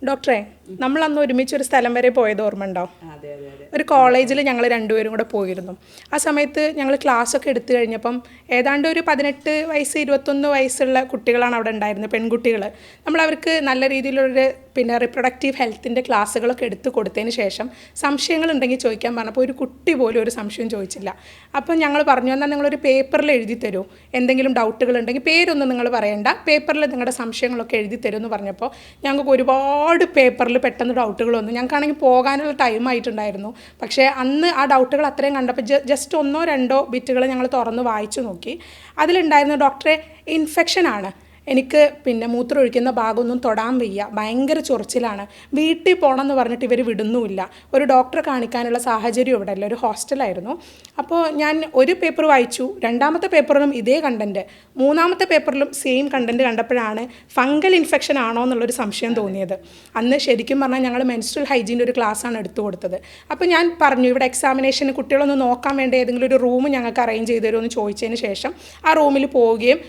ഡോക്ടറെ, നമ്മൾ അന്ന് ഒരുമിച്ച് ഒരു സ്ഥലം വരെ പോയത് ഓർമ്മ ഉണ്ടോ? ഒരു കോളേജിൽ ഞങ്ങൾ രണ്ടുപേരും കൂടെ പോയിരുന്നു. ആ സമയത്ത് ഞങ്ങൾ ക്ലാസ്സൊക്കെ എടുത്തു കഴിഞ്ഞപ്പം ഏതാണ്ട് ഒരു 18 വയസ്സ് 21 വയസ്സുള്ള കുട്ടികളാണ് അവിടെ ഉണ്ടായിരുന്നത്, പെൺകുട്ടികൾ. നമ്മൾ അവർക്ക് നല്ല രീതിയിലൊരു റിപ്രൊഡക്റ്റീവ് ഹെൽത്തിൻ്റെ ക്ലാസ്സുകളൊക്കെ എടുത്ത് കൊടുത്തതിന് ശേഷം സംശയങ്ങളുണ്ടെങ്കിൽ ചോദിക്കാൻ പറഞ്ഞപ്പോൾ ഒരു കുട്ടി പോലും ഒരു സംശയം ചോദിച്ചില്ല. അപ്പം ഞങ്ങൾ പറഞ്ഞു, എന്നാൽ നിങ്ങളൊരു പേപ്പറിൽ എഴുതി തരൂ, എന്തെങ്കിലും ഡൗട്ടുകൾ ഉണ്ടെങ്കിൽ പേരൊന്നും നിങ്ങൾ പറയണ്ട, പേപ്പറിൽ നിങ്ങളുടെ സംശയങ്ങളൊക്കെ എഴുതി തരും എന്ന് പറഞ്ഞപ്പോൾ ഞങ്ങൾക്ക് ഒരുപാട് പേപ്പറിൽ പെട്ടെന്ന് ഡൗട്ടുകൾ വന്നു. ഞങ്ങൾക്കാണെങ്കിൽ പോകാനുള്ള ടൈം ആയിട്ടുണ്ടായിരുന്നു. പക്ഷേ അന്ന് ആ ഡൗട്ടുകൾ അത്രയും കണ്ടപ്പോൾ ജസ്റ്റ് 1-2 ബിറ്റുകൾ ഞങ്ങൾ തുറന്ന് വായിച്ചു നോക്കി. അതിലുണ്ടായിരുന്ന, ഡോക്ടറെ, ഇൻഫെക്ഷനാണ്, എനിക്ക് മൂത്രം ഒഴിക്കുന്ന ഭാഗമൊന്നും തൊടാൻ വയ്യ, ഭയങ്കര ചൊറിച്ചിലാണ്, വീട്ടിൽ പോകണം എന്ന് പറഞ്ഞിട്ട് ഇവർ വിടുന്നുമില്ല, ഒരു ഡോക്ടറെ കാണിക്കാനുള്ള സാഹചര്യം ഇവിടെ അല്ല, ഒരു ഹോസ്റ്റലായിരുന്നു. അപ്പോൾ ഞാൻ ഒരു പേപ്പർ വായിച്ചു, രണ്ടാമത്തെ പേപ്പറിലും ഇതേ കണ്ടൻറ്റ്, മൂന്നാമത്തെ പേപ്പറിലും സെയിം കണ്ടൻറ്റ് കണ്ടപ്പോഴാണ് ഫംഗൽ ഇൻഫെക്ഷൻ ആണോ എന്നുള്ളൊരു സംശയം തോന്നിയത്. അന്ന് ശരിക്കും പറഞ്ഞാൽ ഞങ്ങൾ മെൻസ്ട്രൽ ഹൈജീൻ്റെ ഒരു ക്ലാസ്സാണ് എടുത്തു കൊടുത്തത്. അപ്പോൾ ഞാൻ പറഞ്ഞു, ഇവിടെ എക്സാമിനേഷന് കുട്ടികളൊന്ന് നോക്കാൻ വേണ്ടി ഏതെങ്കിലും ഒരു റൂം ഞങ്ങൾക്ക് അറേഞ്ച് ചെയ്ത് തരുമോ എന്ന് ചോദിച്ചതിന് ശേഷം ആ റൂമിൽ പോവുകയും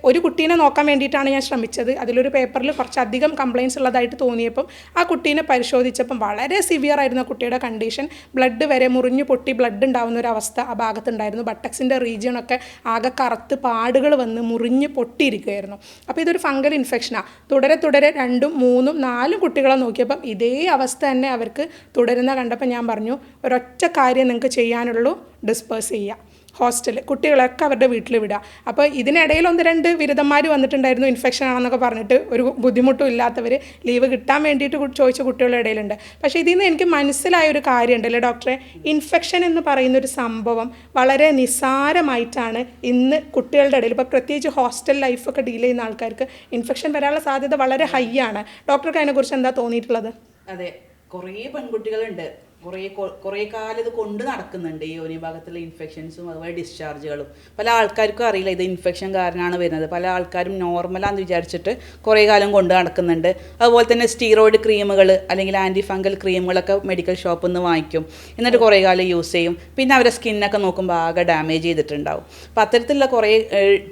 ഒരു കുട്ടീനെ നോക്കാൻ വേണ്ടിയിട്ടാണ് ഞാൻ ശ്രമിച്ചത്. അതിലൊരു പേപ്പറിൽ കുറച്ചധികം കംപ്ലയിൻസ് ഉള്ളതായിട്ട് തോന്നിയപ്പം ആ കുട്ടീനെ പരിശോധിച്ചപ്പം വളരെ സിവിയർ ആയിരുന്നു കുട്ടിയുടെ കണ്ടീഷൻ. ബ്ലഡ് വരെ മുറിഞ്ഞു പൊട്ടി ബ്ലഡ് ഉണ്ടാകുന്ന ഒരു അവസ്ഥ ആ ഭാഗത്തുണ്ടായിരുന്നു. ബട്ടക്സിൻ്റെ റീജിയണൊക്കെ ആകെ കറുത്ത് പാടുകൾ വന്ന് മുറിഞ്ഞ് പൊട്ടിയിരിക്കുകയായിരുന്നു. അപ്പോൾ ഇതൊരു ഫംഗൽ ഇൻഫെക്ഷനാണ്. തുടരെ 2, 3, 4 കുട്ടികളെ നോക്കിയപ്പം ഇതേ അവസ്ഥ തന്നെ അവർക്ക് തുടരുന്ന കണ്ടപ്പോൾ ഞാൻ പറഞ്ഞു, ഒരൊറ്റ കാര്യം നിങ്ങൾക്ക് ചെയ്യാനുള്ളൂ, ഡിസ്പേഴ്സ് ചെയ്യുക, ഹോസ്റ്റൽ കുട്ടികളൊക്കെ അവരുടെ വീട്ടിൽ വിടുക. അപ്പോൾ ഇതിനിടയിൽ 1-2 ബിരുദന്മാർ വന്നിട്ടുണ്ടായിരുന്നു, ഇൻഫെക്ഷൻ ആണെന്നൊക്കെ പറഞ്ഞിട്ട്, ഒരു ബുദ്ധിമുട്ടും ഇല്ലാത്തവർ ലീവ് കിട്ടാൻ വേണ്ടിയിട്ട് ചോദിച്ച കുട്ടികളുടെ ഇടയിലുണ്ട്. പക്ഷേ ഇതിൽ നിന്ന് എനിക്ക് മനസ്സിലായ ഒരു കാര്യമുണ്ടല്ലേ ഡോക്ടറെ, ഇൻഫെക്ഷൻ എന്ന് പറയുന്നൊരു സംഭവം വളരെ നിസ്സാരമായിട്ടാണ് ഇന്ന് കുട്ടികളുടെ ഇടയിൽ, ഇപ്പോൾ പ്രത്യേകിച്ച് ഹോസ്റ്റൽ ലൈഫൊക്കെ ഡീൽ ചെയ്യുന്ന ആൾക്കാർക്ക് ഇൻഫെക്ഷൻ വരാനുള്ള സാധ്യത വളരെ ഹൈ ആണ്. ഡോക്ടർക്ക് അതിനെക്കുറിച്ച് എന്താ തോന്നിയിട്ടുള്ളത്? അതെ, കുറേ പെൺകുട്ടികളുണ്ട്, കുറേ കാലം ഇത് കൊണ്ട് നടക്കുന്നുണ്ട്, ഈ യോനി ഭാഗത്തുള്ള ഇൻഫെക്ഷൻസും അതുപോലെ ഡിസ്ചാർജുകളും. പല ആൾക്കാർക്കും അറിയില്ല ഇത് ഇൻഫെക്ഷൻ കാരണമാണ് വരുന്നത്. പല ആൾക്കാരും നോർമലാണെന്ന് വിചാരിച്ചിട്ട് കുറേ കാലം കൊണ്ട് നടക്കുന്നുണ്ട്. അതുപോലെ തന്നെ സ്റ്റീറോയിഡ് ക്രീമുകൾ അല്ലെങ്കിൽ ആൻറ്റി ഫംഗൽ ക്രീമുകളൊക്കെ മെഡിക്കൽ ഷോപ്പിൽ നിന്ന് വാങ്ങിക്കും, എന്നിട്ട് കുറേ കാലം യൂസ് ചെയ്യും. പിന്നെ അവരുടെ സ്കിന്നൊക്കെ നോക്കുമ്പോൾ ആകെ ഡാമേജ് ചെയ്തിട്ടുണ്ടാവും. അപ്പോൾ അത്തരത്തിലുള്ള കുറേ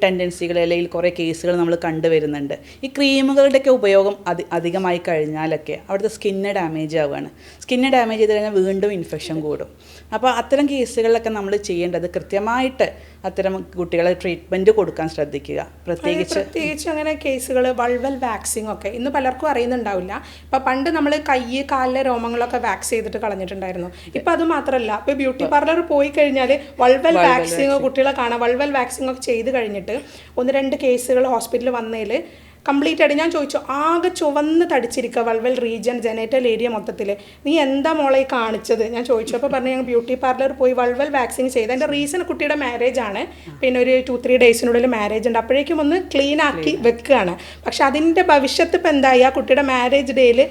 ടെൻഡൻസികൾ അല്ലെങ്കിൽ കുറേ കേസുകൾ നമ്മൾ കണ്ടുവരുന്നുണ്ട്. ഈ ക്രീമുകളുടെയൊക്കെ ഉപയോഗം അധികമായി കഴിഞ്ഞാലൊക്കെ അവിടുത്തെ സ്കിന്ന് ഡാമേജ് ആവുകയാണ്. സ്കിന്ന് ഡാമേജ് ചെയ്ത് കഴിഞ്ഞാൽ വീണ്ടും ഇൻഫെക്ഷൻ കൂടും. അപ്പോൾ അത്തരം കേസുകളിലൊക്കെ നമ്മൾ ചെയ്യേണ്ടത് കൃത്യമായിട്ട് അത്തരം കുട്ടികളെ ട്രീറ്റ്മെൻറ്റ് കൊടുക്കാൻ ശ്രദ്ധിക്കുക. പ്രത്യേകിച്ച് അങ്ങനെ കേസുകൾ വൾവൽ വാക്സിംഗ് ഒക്കെ ഇന്ന് പലർക്കും അറിയുന്നുണ്ടാവില്ല. ഇപ്പോൾ പണ്ട് നമ്മൾ കൈ കാലിലെ രോമങ്ങളൊക്കെ വാക്സ് ചെയ്തിട്ട് കളഞ്ഞിട്ടുണ്ടായിരുന്നു. ഇപ്പോൾ അത് മാത്രമല്ല, ഇപ്പോൾ ബ്യൂട്ടി പാർലർ പോയി കഴിഞ്ഞാൽ വൾവൽ വാക്സിങ് കുട്ടികളെ കാണാം. വൾവൽ വാക്സിംഗ് ഒക്കെ ചെയ്ത് കഴിഞ്ഞിട്ട് 1-2 കേസുകൾ ഹോസ്പിറ്റലിൽ വന്നതിൽ കംപ്ലീറ്റ് ആയിട്ട് ഞാൻ ചോദിച്ചു, ആകെ ചുവന്ന് തടിച്ചിരിക്കുക വൾവൽ റീജിയൻ, ജനേറ്റൽ ഏരിയ മൊത്തത്തിൽ, നീ എന്താ മോളെ കാണിച്ചത് ഞാൻ ചോദിച്ചു. അപ്പോൾ പറഞ്ഞു, ഞങ്ങൾ ബ്യൂട്ടി പാർലർ പോയി വൾവൽ വാക്സിങ് ചെയ്ത്. അതിൻ്റെ റീസൺ കുട്ടിയുടെ മാരേജ് ആണ്, ഒരു 2-3 ഡേയ്സിനുള്ളിൽ മാരേജ് ഉണ്ട്, അപ്പോഴേക്കും ഒന്ന് ക്ലീൻ ആക്കി വെക്കുകയാണ്. പക്ഷെ അതിൻ്റെ ഭവിഷ്യത്ത് ഇപ്പം എന്തായി, ആ കുട്ടിയുടെ മാരേജ് ഡേയിൽ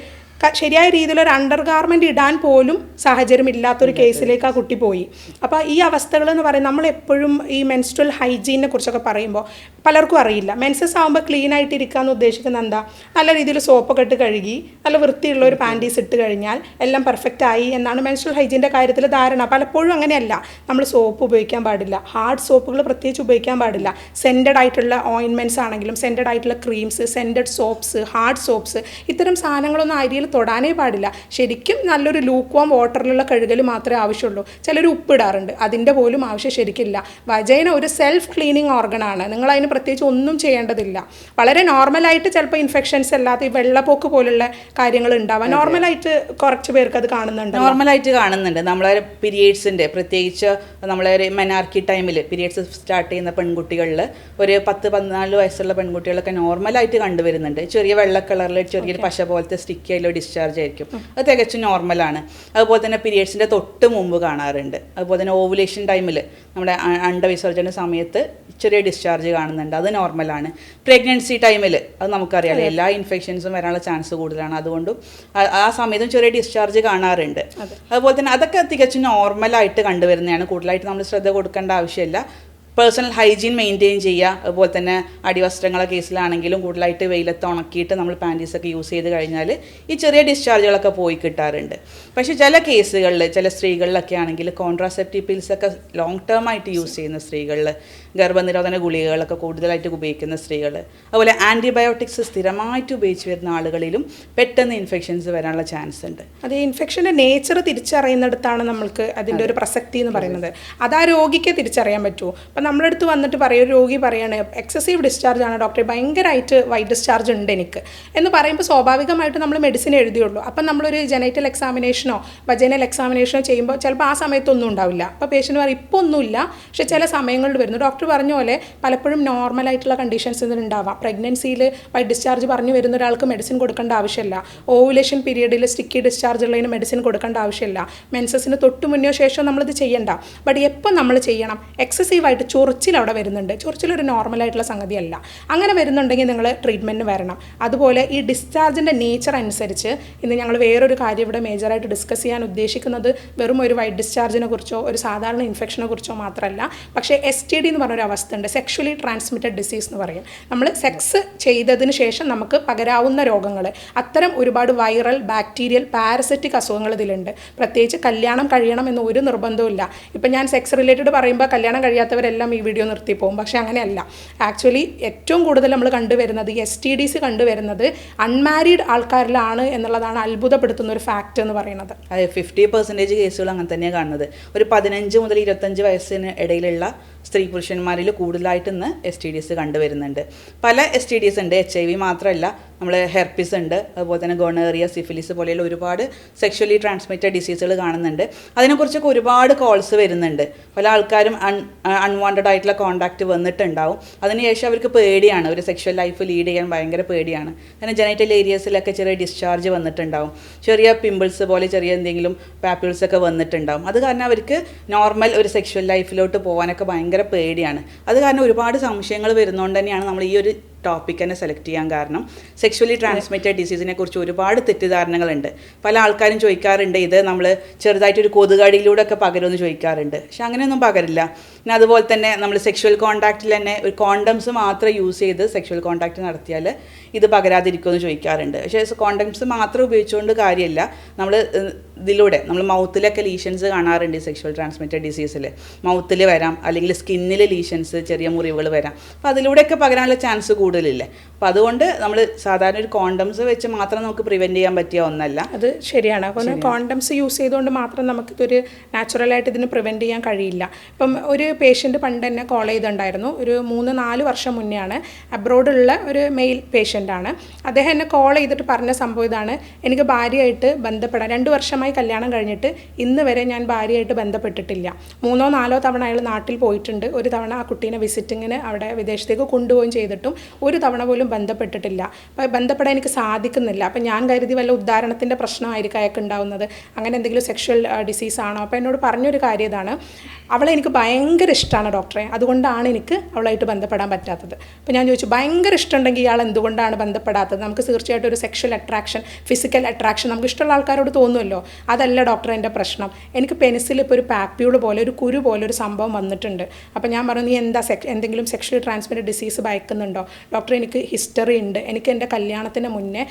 ശരിയായ രീതിയിലൊരു അണ്ടർ ഗാർമെൻറ്റ് ഇടാൻ പോലും സാഹചര്യം ഇല്ലാത്തൊരു കേസിലേക്ക് ആ കുട്ടി പോയി. അപ്പോൾ ഈ അവസ്ഥകളെന്ന് പറയുന്നത്, നമ്മളെപ്പോഴും ഈ മെൻസ്ട്രൽ ഹൈജീനെ കുറിച്ചൊക്കെ പറയുമ്പോൾ പലർക്കും അറിയില്ല. മെൻസസ് ആകുമ്പോൾ ക്ലീൻ ആയിട്ട് ഇരിക്കുക എന്ന് ഉദ്ദേശിക്കുന്നത് എന്താ, നല്ല രീതിയിൽ സോപ്പൊക്കെ ഇട്ട് കഴുകി നല്ല വൃത്തിയുള്ള ഒരു പാൻറ്റീസ് ഇട്ട് കഴിഞ്ഞാൽ എല്ലാം പെർഫെക്റ്റ് ആയി എന്നാണ് മെൻസ്ട്രൽ ഹൈജീൻ്റെ കാര്യത്തിൽ ധാരണ. പലപ്പോഴും അങ്ങനെയല്ല. നമ്മൾ സോപ്പ് ഉപയോഗിക്കാൻ പാടില്ല, ഹാർഡ് സോപ്പുകൾ പ്രത്യേകിച്ച് ഉപയോഗിക്കാൻ പാടില്ല. സെൻറ്റഡ് ആയിട്ടുള്ള ഓയിൻമെൻറ്റ്സ് ആണെങ്കിലും, സെൻറ്റഡ് ആയിട്ടുള്ള creams, scented soaps, hard soaps, ഇത്തരം സാധനങ്ങളൊന്നും അരിയിൽ തൊടാനേ പാടില്ല. ശരിക്കും നല്ലൊരു ലൂക്ക് വാം വാട്ടറിലുള്ള കഴുകൽ മാത്രമേ ആവശ്യമുള്ളൂ. ചിലർ ഉപ്പിടാറുണ്ട്, അതിൻ്റെ പോലും ആവശ്യം ശരിക്കില്ല. വജൈന ഒരു സെൽഫ് ക്ലീനിങ് ഓർഗനാണ്, നിങ്ങൾ അതിന് പ്രത്യേകിച്ച് ഒന്നും ചെയ്യേണ്ടതില്ല. വളരെ നോർമലായിട്ട് ചിലപ്പോൾ ഇൻഫെക്ഷൻസ് അല്ലാതെ ഈ വെള്ളപ്പൊക്ക് പോലുള്ള കാര്യങ്ങൾ ഉണ്ടാവാം. നോർമലായിട്ട് കുറച്ച് പേർക്ക് അത് കാണുന്നുണ്ട്. നമ്മളെ പീരിയഡ്സിൻ്റെ, പ്രത്യേകിച്ച് നമ്മളെ ഒരു മെനാർക്കി ടൈമിൽ പീരിയഡ്സ് സ്റ്റാർട്ട് ചെയ്യുന്ന പെൺകുട്ടികളിൽ ഒരു 10-14 വയസ്സുള്ള പെൺകുട്ടികളൊക്കെ നോർമലായിട്ട് കണ്ടുവരുന്നുണ്ട്. ചെറിയ വെള്ള കളറിൽ ചെറിയൊരു പശ പോലത്തെ സ്റ്റിക്കിലോ ഡിസ്ചാർജ് ആയിരിക്കും, അത് തികച്ചും നോർമലാണ്. അതുപോലെ തന്നെ പീരിയഡ്സിൻ്റെ തൊട്ട് മുമ്പ് കാണാറുണ്ട്. അതുപോലെ തന്നെ ഓവുലേഷൻ ടൈമിൽ നമ്മുടെ അണ്ടവിസർജന സമയത്ത് ചെറിയ ഡിസ്ചാർജ് കാണുന്നുണ്ട്, അത് നോർമലാണ്. പ്രഗ്നൻസി ടൈമിൽ അത് നമുക്കറിയാം, എല്ലാ ഇൻഫെക്ഷൻസും വരാനുള്ള ചാൻസ് കൂടുതലാണ്, അതുകൊണ്ടും ആ സമയത്തും ചെറിയ ഡിസ്ചാർജ് കാണാറുണ്ട്. അതുപോലെ തന്നെ അതൊക്കെ തികച്ചും നോർമലായിട്ട് കണ്ടുവരുന്നതാണ്. കൂടുതലായിട്ട് നമ്മൾ ശ്രദ്ധ കൊടുക്കേണ്ട ആവശ്യമില്ല. പേഴ്സണൽ ഹൈജീൻ മെയിൻറ്റെയിൻ ചെയ്യുക. അതുപോലെ തന്നെ അടിവസ്ത്രങ്ങളെ കേസിലാണെങ്കിലും കൂടുതലായിട്ട് വെയിലത്ത് ഉണക്കിയിട്ട് നമ്മൾ പാൻറ്റീസൊക്കെ യൂസ് ചെയ്ത് കഴിഞ്ഞാൽ ഈ ചെറിയ ഡിസ്ചാർജുകളൊക്കെ പോയി കിട്ടാറുണ്ട്. പക്ഷേ ചില കേസുകളിൽ ചില സ്ത്രീകളിലൊക്കെ ആണെങ്കിൽ കോൺട്രാസെപ്റ്റീവ് പിൽസൊക്കെ ലോങ് ടേം ആയിട്ട് യൂസ് ചെയ്യുന്ന സ്ത്രീകളിൽ, ഗർഭനിരോധന ഗുളികകളൊക്കെ കൂടുതലായിട്ട് ഉപയോഗിക്കുന്ന സ്ത്രീകൾ, അതുപോലെ ആൻറ്റിബയോട്ടിക്സ് സ്ഥിരമായിട്ട് ഉപയോഗിച്ച് വരുന്ന ആളുകളിലും പെട്ടെന്ന് ഇൻഫെക്ഷൻസ് വരാനുള്ള ചാൻസ് ഉണ്ട്. അത് ഇൻഫെക്ഷൻ്റെ നേച്ചർ തിരിച്ചറിയുന്നിടത്താണ് നമ്മൾക്ക് അതിൻ്റെ ഒരു പ്രസക്തി എന്ന് പറയുന്നത്. അത് ആ രോഗിക്ക് തിരിച്ചറിയാൻ പറ്റുമോ? അപ്പം നമ്മളടുത്ത് വന്നിട്ട് പറയും, ഒരു രോഗി പറയാണ് എക്സസീവ് ഡിസ്ചാർജ് ആണ് ഡോക്ടറെ, ഭയങ്കരമായിട്ട് വൈറ്റ് ഡിസ്ചാർജ് ഉണ്ട് എനിക്ക് എന്ന് പറയുമ്പോൾ സ്വാഭാവികമായിട്ട് നമ്മൾ മെഡിസിൻ എഴുതിയുള്ളൂ. അപ്പം നമ്മളൊരു ജെനൈറ്റൽ എക്സാമിനേഷനോ വജൈനൽ എക്സാമിനേഷനോ ചെയ്യുമ്പോൾ ചിലപ്പോൾ ആ സമയത്തൊന്നും ഉണ്ടാവില്ല. അപ്പോൾ പേഷ്യൻ്റ് പറയും ഇപ്പോൾ ഒന്നുമില്ല, പക്ഷേ ചില സമയങ്ങളിൽ വരുന്നു. ഡോക്ടർ പറഞ്ഞ പോലെ പലപ്പോഴും നോർമലായിട്ടുള്ള കണ്ടീഷൻസ് ഇതിനുണ്ടാവാം. പ്രഗ്നൻസിയിൽ വൈറ്റ് ഡിസ്ചാർജ് പറഞ്ഞു വരുന്ന ഒരാൾക്ക് മെഡിസിൻ കൊടുക്കേണ്ട ആവശ്യമില്ല. ഓവുലേഷൻ പീരീഡിൽ സ്റ്റിക്കി ഡിസ്ചാർജ് ഉള്ളതിന് മെഡിസിൻ കൊടുക്കേണ്ട ആവശ്യമില്ല. മെൻസസിന് തൊട്ട് മുന്നോ ശേഷം നമ്മളിത് ചെയ്യണ്ട. ബട്ട് എപ്പോൾ നമ്മൾ ചെയ്യണം? എക്സസീവായിട്ട് ചൊറിച്ചിൽ അവിടെ വരുന്നുണ്ട്. ചൊറിച്ചിലൊരു നോർമലായിട്ടുള്ള സംഗതിയല്ല. അങ്ങനെ വരുന്നുണ്ടെങ്കിൽ നിങ്ങൾ ട്രീറ്റ്മെൻറ്റിന് വരണം. അതുപോലെ ഈ ഡിസ്ചാർജിൻ്റെ നേച്ചർ അനുസരിച്ച് ഇന്ന് ഞങ്ങൾ വേറൊരു കാര്യം ഇവിടെ മേജറായിട്ട് ഡിസ്കസ് ചെയ്യാൻ ഉദ്ദേശിക്കുന്നത് വെറും ഒരു വൈറ്റ് ഡിസ്ചാർജിനെ കുറിച്ചോ ഒരു സാധാരണ ഇൻഫെക്ഷനെ കുറിച്ചോ മാത്രമല്ല, പക്ഷേ STD എന്ന് പറഞ്ഞൊരു അവസ്ഥ ഉണ്ട്. സെക്ഷുവലി ട്രാൻസ്മിറ്റഡ് ഡിസീസ് എന്ന് പറയും. നമ്മൾ സെക്സ് ചെയ്തതിന് ശേഷം നമുക്ക് പകരാവുന്ന രോഗങ്ങൾ, അത്തരം ഒരുപാട് വൈറൽ, ബാക്ടീരിയൽ, പാരസൈറ്റിക് അസുഖങ്ങൾ ഇതിലുണ്ട്. പ്രത്യേകിച്ച് കല്യാണം കഴിയണം എന്ന് ഒരു നിർബന്ധവും ഇല്ല. ഇപ്പം ഞാൻ സെക്സ് റിലേറ്റഡ് പറയുമ്പോൾ കല്യാണം കഴിയാത്തവരെല്ലാം ഈ വീഡിയോ നിർത്തി പോകും. പക്ഷേ അങ്ങനെയല്ല. ആക്ച്വലി ഏറ്റവും കൂടുതൽ നമ്മൾ കണ്ടുവരുന്നത് STDs കണ്ടുവരുന്നത് അൺമാരീഡ് ആൾക്കാരിലാണ് എന്നുള്ളതാണ് അത്ഭുതപ്പെടുത്തുന്ന ഒരു ഫാക്റ്റ് എന്ന് പറയുന്നത്. അതെ, 50% കേസുകൾ അങ്ങനെ തന്നെയാണ് കാണുന്നത്. ഒരു 15 മുതൽ 25 വയസ്സിന് ഇടയിലുള്ള സ്ത്രീ പുരുഷന്മാരിൽ കൂടുതലായിട്ട് ഇന്ന് STDs കണ്ടുവരുന്നുണ്ട്. പല STDs ഉണ്ട്. HIV മാത്രമല്ല, നമ്മൾ ഹെർപ്പിസ് ഉണ്ട്, അതുപോലെ തന്നെ ഗോണേറിയ, സിഫിലിസ് പോലെയുള്ള ഒരുപാട് സെക്ഷലി ട്രാൻസ്മിറ്റഡ് ഡിസീസുകൾ കാണുന്നുണ്ട്. അതിനെക്കുറിച്ചൊക്കെ ഒരുപാട് കോൾസ് വരുന്നുണ്ട്. പല ആൾക്കാരും അൺവാണ്ടഡ് ആയിട്ടുള്ള കോണ്ടാക്റ്റ് വന്നിട്ടുണ്ടാവും. അതിനുശേഷം അവർക്ക് പേടിയാണ്, ഒരു സെക്ഷൽ ലൈഫ് ലീഡ് ചെയ്യാൻ ഭയങ്കര പേടിയാണ്. കാരണം ജെനൈറ്റൽ ഏരിയസിലൊക്കെ ചെറിയ ഡിസ്ചാർജ് വന്നിട്ടുണ്ടാവും, ചെറിയ പിമ്പിൾസ് പോലെ ചെറിയ എന്തെങ്കിലും പാപ്പിൾസ് ഒക്കെ വന്നിട്ടുണ്ടാവും. അത് കാരണം അവർക്ക് നോർമൽ ഒരു സെക്ഷൽ ലൈഫിലോട്ട് പോകാനൊക്കെ ഭയങ്കര പേടിയാണ്. അത് കാരണം ഒരുപാട് സംശയങ്ങൾ വരുന്നതുകൊണ്ട് തന്നെയാണ് നമ്മൾ ഈ ഒരു ടോപ്പിക് തന്നെ സെലക്ട് ചെയ്യാൻ കാരണം. സെക്ഷുവലി ട്രാൻസ്മിറ്റഡ് ഡിസീസിനെ കുറിച്ച് ഒരുപാട് തെറ്റിദ്ധാരണകളുണ്ട്. പല ആൾക്കാരും ചോദിക്കാറുണ്ട്, ഇത് നമ്മൾ ചെറുതായിട്ടൊരു കൊതുകടിയിലൂടെ ഒക്കെ പകരുമെന്ന് ചോദിക്കാറുണ്ട്. പക്ഷെ അങ്ങനെയൊന്നും പകരില്ല. പിന്നെ അതുപോലെ തന്നെ നമ്മൾ സെക്ഷുവൽ കോൺടാക്റ്റിൽ തന്നെ ഒരു കോണ്ടംസ് മാത്രം യൂസ് ചെയ്ത് സെക്ഷുവൽ കോൺടാക്റ്റ് നടത്തിയാൽ ഇത് പകരാതിരിക്കുമെന്ന് ചോദിക്കാറുണ്ട്. പക്ഷേ കോണ്ടംസ് മാത്രം ഉപയോഗിച്ചുകൊണ്ട് കാര്യമില്ല. നമ്മൾ ഇതിലൂടെ നമ്മൾ മൗത്തിലൊക്കെ ലീഷൻസ് കാണാറുണ്ട്. സെക്ഷുവൽ ട്രാൻസ്മിറ്റഡ് ഡിസീസിൽ മൗത്തിൽ വരാം, അല്ലെങ്കിൽ സ്കിന്നിൽ ലീഷൻസ്, ചെറിയ മുറിവുകൾ വരാം. അപ്പോൾ അതിലൂടെയൊക്കെ പകരാനുള്ള ചാൻസ് കൂടുതലില്ലേ. അപ്പോൾ അതുകൊണ്ട് നമ്മൾ സാധാരണ ഒരു കോണ്ടംസ് വെച്ച് മാത്രം നമുക്ക് പ്രിവെൻറ്റ് ചെയ്യാൻ പറ്റിയ ഒന്നല്ല. അത് ശരിയാണ്. അപ്പോൾ കോണ്ടംസ് യൂസ് ചെയ്തുകൊണ്ട് മാത്രം നമുക്കിതൊരു നാച്ചുറലായിട്ട് ഇതിന് പ്രിവെൻറ്റ് ചെയ്യാൻ കഴിയില്ല. ഇപ്പം ഒരു പേഷ്യൻറ്റ് പണ്ട് തന്നെ കോൾ ചെയ്തിട്ടുണ്ടായിരുന്നു. ഒരു 3-4 വർഷം മുന്നെയാണ്. അബ്രോഡുള്ള ഒരു മെയിൽ പേഷ്യൻ്റാണ്. അദ്ദേഹം എന്നെ കോൾ ചെയ്തിട്ട് പറഞ്ഞ സംഭവം ഇതാണ്: എനിക്ക് ഭാര്യയായിട്ട് ബന്ധപ്പെടാൻ 2 വർഷമായി കല്യാണം കഴിഞ്ഞിട്ട് ഇന്ന് വരെ ഞാൻ ഭാര്യയായിട്ട് ബന്ധപ്പെട്ടിട്ടില്ല. 3-4 തവണ അയാൾ നാട്ടിൽ പോയിട്ടുണ്ട്. ഒരു തവണ ആ കുട്ടീനെ വിസിറ്റിങ്ങിന് അവിടെ വിദേശത്തേക്ക് കൊണ്ടുപോവുകയും ചെയ്തിട്ടും ഒരു തവണ പോലും ബന്ധപ്പെട്ടിട്ടില്ല. അപ്പോൾ ബന്ധപ്പെടാൻ എനിക്ക് സാധിക്കുന്നില്ല. അപ്പം ഞാൻ കരുതി വല്ല ഉദാഹരണത്തിൻ്റെ പ്രശ്നമായിരിക്കും അയാൾക്ക് ഉണ്ടാവുന്നത്, അങ്ങനെ എന്തെങ്കിലും സെക്ഷൽ ഡിസീസാണോ. അപ്പോൾ എന്നോട് പറഞ്ഞൊരു കാര്യം ഇതാണ്: അവളെ എനിക്ക് ഭയങ്കര ഇഷ്ടമാണ് ഡോക്ടറെ, അതുകൊണ്ടാണ് എനിക്ക് അവളായിട്ട് ബന്ധപ്പെടാൻ പറ്റാത്തത്. അപ്പോൾ ഞാൻ ചോദിച്ചു, ഭയങ്കര ഇഷ്ടമുണ്ടെങ്കിൽ ഇയാൾ എന്തുകൊണ്ടാണ് ബന്ധപ്പെടാത്തത്? നമുക്ക് തീർച്ചയായിട്ടും ഒരു സെക്ഷൽ അട്രാക്ഷൻ, ഫിസിക്കൽ അട്രാക്ഷൻ നമുക്ക് ഇഷ്ടമുള്ള ആൾക്കാരോട് തോന്നുമല്ലോ. അതല്ല ഡോക്ടറെ എൻ്റെ പ്രശ്നം. എനിക്ക് പെനിസിൽ ഇപ്പോൾ ഒരു പാപ്യൂൾ പോലെ, ഒരു കുരു പോലെ ഒരു സംഭവം വന്നിട്ടുണ്ട്. അപ്പോൾ ഞാൻ പറഞ്ഞു, നീ എന്താ എന്തെങ്കിലും സെക്ഷലി ട്രാൻസ്മിറ്റഡ് ഡിസീസ് ഭയക്കുന്നുണ്ടോ? ഡോക്ടർ, എനിക്ക് ഹിസ്റ്ററി ഉണ്ട്. എനിക്ക് എൻ്റെ കല്യാണത്തിന് മുന്നേ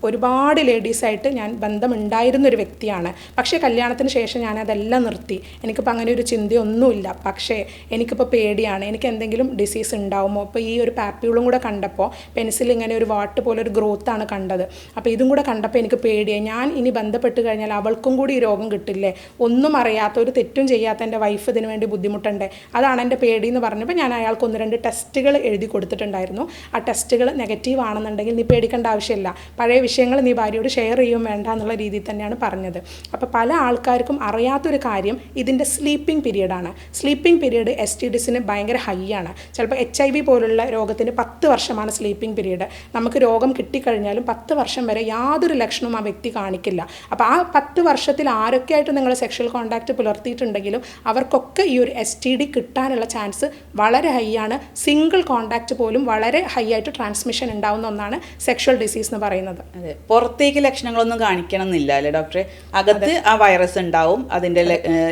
ഒരുപാട് ലേഡീസായിട്ട് ഞാൻ ബന്ധമുണ്ടായിരുന്നൊരു വ്യക്തിയാണ്. പക്ഷേ കല്യാണത്തിന് ശേഷം ഞാനതെല്ലാം നിർത്തി. എനിക്കിപ്പോൾ അങ്ങനെ ഒരു ചിന്തയൊന്നുമില്ല. പക്ഷേ എനിക്കിപ്പോൾ പേടിയാണ്, എനിക്ക് എന്തെങ്കിലും ഡിസീസ് ഉണ്ടാവുമോ. ഇപ്പോൾ ഈ ഒരു പാപ്യൂളും കൂടെ കണ്ടപ്പോൾ, പെനിസിൽ ഇങ്ങനെ ഒരു വാട്ട് പോലെ ഒരു ഗ്രോത്താണ് കണ്ടത്. അപ്പോൾ ഇതും കൂടെ കണ്ടപ്പോൾ എനിക്ക് പേടിയായി. ഞാൻ ഇനി ബന്ധപ്പെട്ട് കഴിഞ്ഞാൽ അവൾക്കും കൂടി ഈ രോഗം കിട്ടില്ലേ? ഒന്നും അറിയാത്ത, ഒരു തെറ്റും ചെയ്യാത്ത എൻ്റെ വൈഫ് ഇതിനു വേണ്ടി ബുദ്ധിമുട്ടണ്ടേ? അതാണ് എൻ്റെ പേടി എന്ന് പറഞ്ഞപ്പോൾ ഞാൻ അയാൾക്ക് 1-2 ടെസ്റ്റുകൾ എഴുതി കൊടുത്തിട്ടുണ്ടായിരുന്നു. ആ ടെസ്റ്റുകൾ നെഗറ്റീവ് ആണെന്നുണ്ടെങ്കിൽ നീ പേടിക്കേണ്ട ആവശ്യമില്ല, പഴയ വിഷയങ്ങൾ നീ ഭാര്യയോട് ഷെയർ ചെയ്യും വേണ്ട എന്നുള്ള രീതിയിൽ തന്നെയാണ് പറഞ്ഞത്. അപ്പോൾ പല ആൾക്കാർക്കും അറിയാത്തൊരു കാര്യം ഇതിൻ്റെ സ്ലീപ്പിംഗ് പീരീഡാണ്. സ്ലീപ്പിംഗ് പീരീഡ് STDസിന് ഭയങ്കര ഹൈ ആണ്. ചിലപ്പോൾ HIV പോലുള്ള രോഗത്തിന് 10 വർഷമാണ് സ്ലീപ്പിംഗ് പീരീഡ്. നമുക്ക് രോഗം കിട്ടിക്കഴിഞ്ഞാലും 10 വർഷം വരെ യാതൊരു ലക്ഷണവും ആ വ്യക്തി കാണിക്കില്ല. അപ്പോൾ ആ 10 വർഷത്തിൽ ആരൊക്കെയായിട്ട് നിങ്ങൾ സെക്ഷൽ കോൺടാക്റ്റ് പുലർത്തിയിട്ടുണ്ടെങ്കിലും അവർക്കൊക്കെ ഈ ഒരു STD കിട്ടാനുള്ള ചാൻസ് വളരെ ഹൈ ആണ്. സിംഗിൾ കോൺടാക്റ്റ് പോലും വളരെ ഹൈ ആയിട്ട് ട്രാൻസ്മിഷൻ ഉണ്ടാവുന്ന ഒന്നാണ് സെക്ഷൽ ഡിസീസ് എന്ന് പറയുന്നത്. അതെ, പുറത്തേക്ക് ലക്ഷണങ്ങളൊന്നും കാണിക്കണം എന്നില്ല അല്ലേ ഡോക്ടറെ? അകത്ത് ആ വൈറസ് ഉണ്ടാവും, അതിൻ്റെ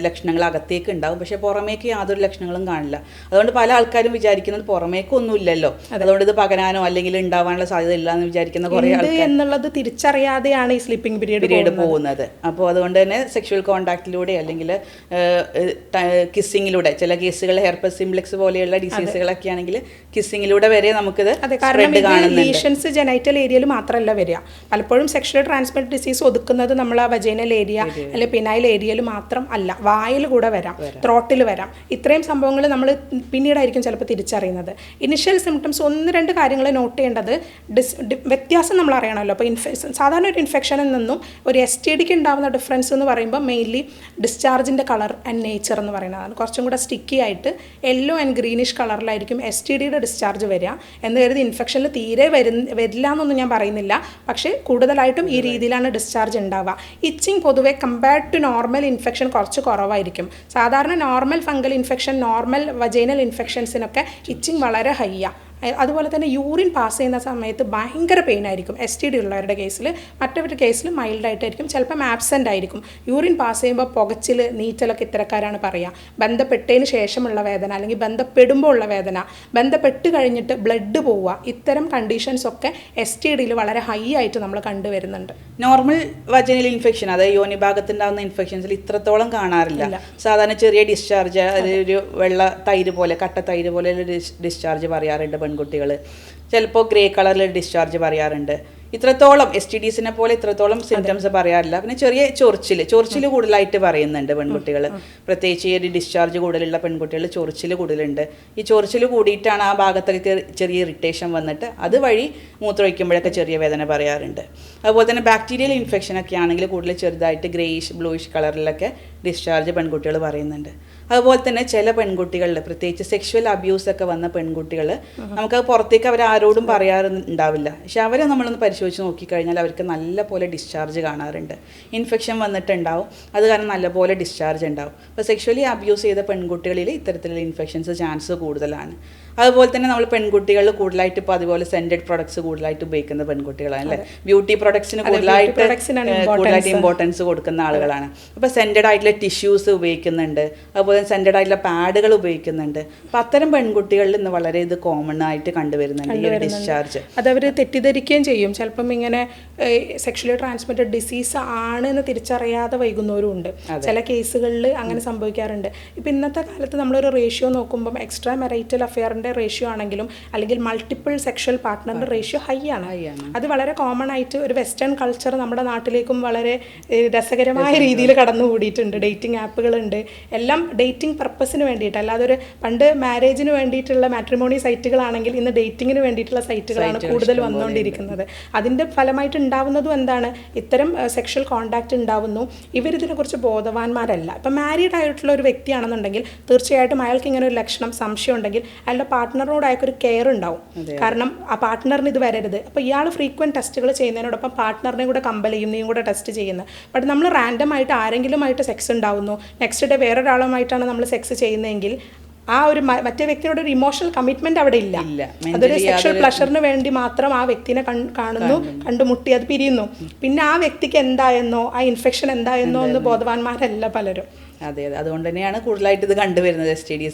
ലക്ഷണങ്ങൾ അകത്തേക്ക് ഉണ്ടാവും, പക്ഷെ പുറമേക്ക് യാതൊരു ലക്ഷണങ്ങളും കാണില്ല. അതുകൊണ്ട് പല ആൾക്കാരും വിചാരിക്കുന്നത് പുറമേക്കൊന്നും ഇല്ലല്ലോ, അതുകൊണ്ട് ഇത് പകരാനോ അല്ലെങ്കിൽ ഉണ്ടാവാനുള്ള സാധ്യത ഇല്ല എന്ന് വിചാരിക്കുന്ന കുറേ ആൾക്കാർ എന്നുള്ളത് തിരിച്ചറിയാതെയാണ് ഈ സ്ലീപ്പിംഗ് പീരീഡ് പോകുന്നത്. അപ്പോൾ അതുകൊണ്ട് തന്നെ സെക്ഷുവൽ കോണ്ടാക്റ്റിലൂടെ അല്ലെങ്കിൽ കിസ്സിങ്ങിലൂടെ, ചില കേസുകൾ ഹെർപ്പസ് സിംപ്ലെക്സ് പോലെയുള്ള ഡിസീസുകളൊക്കെ ആണെങ്കിൽ കിസ്സിങ്ങിലൂടെ വരെ നമുക്കിത് സ്പ്രെഡ് കാണുന്നുണ്ട്. ലീഷൻസ് ജെനൈറ്റൽ ഏരിയയിൽ മാത്രമല്ല വരിക, പലപ്പോഴും സെക്ഷൽ ട്രാൻസ്മിറ്റഡ് ഡിസീസ് ഒതുക്കുന്നത് നമ്മൾ ആ വജൈനൽ ഏരിയ അല്ലെങ്കിൽ പിനൈൽ ഏരിയയിൽ മാത്രം അല്ല, വായിൽ കൂടെ വരാം, ത്രോട്ടിൽ വരാം. ഇത്രയും സംഭവങ്ങൾ നമ്മൾ പിന്നീടായിരിക്കും ചിലപ്പോൾ തിരിച്ചറിയുന്നത്. ഇനിഷ്യൽ സിംറ്റംസ് 1-2 കാര്യങ്ങൾ നോട്ട് ചെയ്യേണ്ടത്, വ്യത്യാസം നമ്മൾ അറിയണമല്ലോ. അപ്പോൾ സാധാരണ ഒരു ഇൻഫെക്ഷനിൽ നിന്നും ഒരു STDക്ക് ഉണ്ടാകുന്ന ഡിഫറൻസ് എന്ന് പറയുമ്പോൾ മെയിൻലി ഡിസ്ചാർജിൻ്റെ കളർ ആൻഡ് നേച്ചർ എന്ന് പറയുന്നതാണ്. കുറച്ചും കൂടെ സ്റ്റിക്കി ആയിട്ട് യെല്ലോ ആൻഡ് ഗ്രീനിഷ് കളറിലായിരിക്കും STDയുടെ ഡിസ്ചാർജ് വരിക. എന്ന് കരുതി ഇൻഫെക്ഷനിൽ തീരെ വരില്ല എന്നൊന്നും ഞാൻ പറയുന്നില്ല, പക്ഷേ കൂടുതലായിട്ടും ഈ രീതിയിലാണ് ഡിസ്ചാർജ് ഉണ്ടാവുക. ഇച്ചിങ് പൊതുവെ കമ്പയർഡ് ടു നോർമൽ ഇൻഫെക്ഷൻ കുറച്ച് കുറവായിരിക്കും. സാധാരണ normal fungal infection, normal vaginal ഇൻഫെക്ഷൻസിനൊക്കെ ഇച്ചിങ് വളരെ ഹൈയാണ്. അതുപോലെ തന്നെ യൂറിൻ പാസ് ചെയ്യുന്ന സമയത്ത് ഭയങ്കര പെയിൻ ആയിരിക്കും STD ഉള്ളവരുടെ കേസിൽ. മറ്റവരുടെ കേസിൽ മൈൽഡായിട്ടായിരിക്കും, ചിലപ്പം ആബ്സെൻ്റ് ആയിരിക്കും. യൂറിൻ പാസ് ചെയ്യുമ്പോൾ പുകച്ചിൽ, നീറ്റലൊക്കെ ഇത്തരക്കാരാണ് പറയുക. ബന്ധപ്പെട്ടതിന് ശേഷമുള്ള വേദന അല്ലെങ്കിൽ ബന്ധപ്പെടുമ്പോൾ ഉള്ള വേദന, ബന്ധപ്പെട്ട് കഴിഞ്ഞിട്ട് ബ്ലഡ് പോവുക, ഇത്തരം കണ്ടീഷൻസ് ഒക്കെ STDയിൽ വളരെ ഹൈ ആയിട്ട് നമ്മൾ കണ്ടുവരുന്നുണ്ട്. നോർമൽ വജൈനൽ ഇൻഫെക്ഷൻ, അതായത് യോനി ഭാഗത്തുണ്ടാകുന്ന ഇൻഫെക്ഷൻസിൽ ഇത്രത്തോളം കാണാറില്ല. സാധാരണ ചെറിയ ഡിസ്ചാർജ്, ഒരു വെള്ള തൈര് പോലെ, കട്ട തൈര് പോലെ ഡിസ്ചാർജ് പറയാറുണ്ട് പെൺകുട്ടികൾ. ചിലപ്പോൾ ഗ്രേ കളറിൽ ഡിസ്ചാർജ് പറയാറുണ്ട്. ഇത്രത്തോളം STDസിനെ പോലെ ഇത്രത്തോളം സിംറ്റംസ് പറയാറില്ല. പിന്നെ ചെറിയ ചൊറിച്ചിൽ കൂടുതലായിട്ട് പറയുന്നുണ്ട് പെൺകുട്ടികൾ, പ്രത്യേകിച്ച് ഈ ഒരു ഡിസ്ചാർജ് കൂടുതലുള്ള പെൺകുട്ടികൾ ചൊറിച്ചിൽ കൂടുതലുണ്ട്. ഈ ചൊറിച്ചിൽ കൂടിയിട്ടാണ് ആ ഭാഗത്തൊക്കെ ചെറിയ ഇറിറ്റേഷൻ വന്നിട്ട് അതുവഴി മൂത്രമൊഴിക്കുമ്പോഴൊക്കെ ചെറിയ വേദന പറയാറുണ്ട്. അതുപോലെ തന്നെ ബാക്ടീരിയൽ ഇൻഫെക്ഷൻ ഒക്കെ ആണെങ്കിൽ കൂടുതൽ ചെറുതായിട്ട് ഗ്രേയിഷ് ബ്ലൂയിഷ് കളറിലൊക്കെ ഡിസ്ചാർജ് പെൺകുട്ടികൾ പറയുന്നുണ്ട്. അതുപോലെ തന്നെ ചില പെൺകുട്ടികളിൽ, പ്രത്യേകിച്ച് സെക്ഷുവൽ അബ്യൂസ് ഒക്കെ വന്ന പെൺകുട്ടികൾ, നമുക്കത് പുറത്തേക്ക് അവർ ആരോടും പറയാറുണ്ടാവില്ല, പക്ഷെ അവരെ നമ്മളൊന്ന് പരിശോധിച്ച് നോക്കിക്കഴിഞ്ഞാൽ അവർക്ക് നല്ല പോലെ ഡിസ്ചാർജ് കാണാറുണ്ട്. ഇൻഫെക്ഷൻ വന്നിട്ടുണ്ടാവും, അത് കാരണം നല്ലപോലെ ഡിസ്ചാർജ് ഉണ്ടാവും. അപ്പോൾ സെക്ഷുവലി അബ്യൂസ് ചെയ്ത പെൺകുട്ടികളിൽ ഇത്തരത്തിലുള്ള ഇൻഫെക്ഷൻസ് ചാൻസ് കൂടുതലാണ്. അതുപോലെ തന്നെ നമ്മൾ പെൺകുട്ടികളിൽ കൂടുതലായിട്ട് ഇപ്പോൾ അതുപോലെ സെൻറ്റഡ് പ്രൊഡക്ട്സ് കൂടുതലായിട്ട് ഉപയോഗിക്കുന്ന പെൺകുട്ടികളാണ് അല്ലേ. ബ്യൂട്ടി പ്രൊഡക്ട്സിന് കൂടുതലായിട്ട് ഇമ്പോർട്ടൻസ് കൊടുക്കുന്ന ആളുകളാണ്. അപ്പോൾ സെൻറ്റഡ് ആയിട്ടുള്ള ടിഷ്യൂസ് ഉപയോഗിക്കുന്നുണ്ട്, അതുപോലെ സെൻറ്റഡ് ആയിട്ടുള്ള പാഡുകൾ ഉപയോഗിക്കുന്നുണ്ട്. അപ്പോൾ അത്തരം പെൺകുട്ടികളിൽ ഇന്ന് വളരെ ഇത് കോമൺ ആയിട്ട് കണ്ടുവരുന്നുണ്ട് ഈ ഡിസ്ചാർജ്. അതവർ തെറ്റിദ്ധരിക്കുകയും ചെയ്യും. ചിലപ്പം ഇങ്ങനെ സെക്ഷലി ട്രാൻസ്മിറ്റഡ് ഡിസീസ് ആണ് എന്ന് തിരിച്ചറിയാതെ വൈകുന്നവരും ഉണ്ട്. ചില കേസുകളിൽ അങ്ങനെ സംഭവിക്കാറുണ്ട്. ഇപ്പം ഇന്നത്തെ കാലത്ത് നമ്മളൊരു റേഷ്യോ നോക്കുമ്പം എക്സ്ട്രാ മെറൈറ്റൽ അഫെയറിൻ്റെ റേഷ്യോ ആണെങ്കിലും അല്ലെങ്കിൽ മൾട്ടിപ്പിൾ സെക്ഷൽ പാർട്ട്ണറിൻ്റെ റേഷ്യോ ഹൈ ആണ്. അത് വളരെ കോമൺ ആയിട്ട് ഒരു വെസ്റ്റേൺ കൾച്ചർ നമ്മുടെ നാട്ടിലേക്കും വളരെ രസകരമായ രീതിയിൽ കടന്നുകൂടിയിട്ടുണ്ട്. ഡേറ്റിംഗ് ആപ്പുകളുണ്ട്, എല്ലാം ഡേറ്റിംഗ് പർപ്പസിന് വേണ്ടിയിട്ട്, അല്ലാതെ ഒരു പണ്ട് മാരേജിന് വേണ്ടിയിട്ടുള്ള മാട്രിമോണി സൈറ്റുകളാണെങ്കിൽ ഇന്ന് ഡേറ്റിങ്ങിന് വേണ്ടിയിട്ടുള്ള സൈറ്റുകളാണ് കൂടുതൽ വന്നുകൊണ്ടിരിക്കുന്നത്. അതിൻ്റെ ഫലമായിട്ട് ഉണ്ടാവുന്നതും എന്താണ്, ഇത്തരം സെക്ഷൽ കോണ്ടാക്റ്റ് ഉണ്ടാവുന്നു. ഇവരിതിനെക്കുറിച്ച് ബോധവാന്മാരല്ല. ഇപ്പം മാരീഡ് ആയിട്ടുള്ള ഒരു വ്യക്തിയാണെന്നുണ്ടെങ്കിൽ തീർച്ചയായിട്ടും അയാൾക്ക് ഇങ്ങനെ ഒരു ലക്ഷണം സംശയം ഉണ്ടെങ്കിൽ അയാളുടെ പാർട്ട്ണറിനോട് അയാൾക്കൊരു കെയർ ഉണ്ടാവും. കാരണം ആ പാർട്ട്ണറിന് ഇത് വരരുത്. അപ്പോൾ ഇയാൾ ഫ്രീക്വൻറ്റ് ടെസ്റ്റുകൾ ചെയ്യുന്നതിനോടൊപ്പം പാർട്ട്ണറിനെ കൂടെ കമ്പൽ ചെയ്യും, നീയും കൂടെ ടെസ്റ്റ് ചെയ്യുന്നത്. ബട്ട് നമ്മൾ റാൻഡം ആയിട്ട് ആരെങ്കിലുമായിട്ട് സെക്സ് ഉണ്ടാവുന്നു, നെക്സ്റ്റ് ഡേ വേറൊരാളുമായിട്ടാണ് നമ്മൾ സെക്സ് ചെയ്യുന്നതെങ്കിൽ ആ ഒരു മറ്റേ വ്യക്തിയോട് ഒരു ഇമോഷണൽ കമ്മിറ്റ്മെന്റ് അവിടെ ഇല്ല. അതൊരു സെക്ഷൽ പ്ലഷറിന് വേണ്ടി മാത്രം ആ വ്യക്തിനെ കാണുന്നു, കണ്ടുമുട്ടി അത് പിരിയുന്നു. പിന്നെ ആ വ്യക്തിക്ക് എന്തായെന്നോ ആ ഇൻഫെക്ഷൻ എന്തായെന്നോ എന്ന് ബോധവാന്മാരല്ല പലരും. അതെ, അതുകൊണ്ട് തന്നെയാണ് കൂടുതലായിട്ട് ഇത് കണ്ടുവരുന്നത്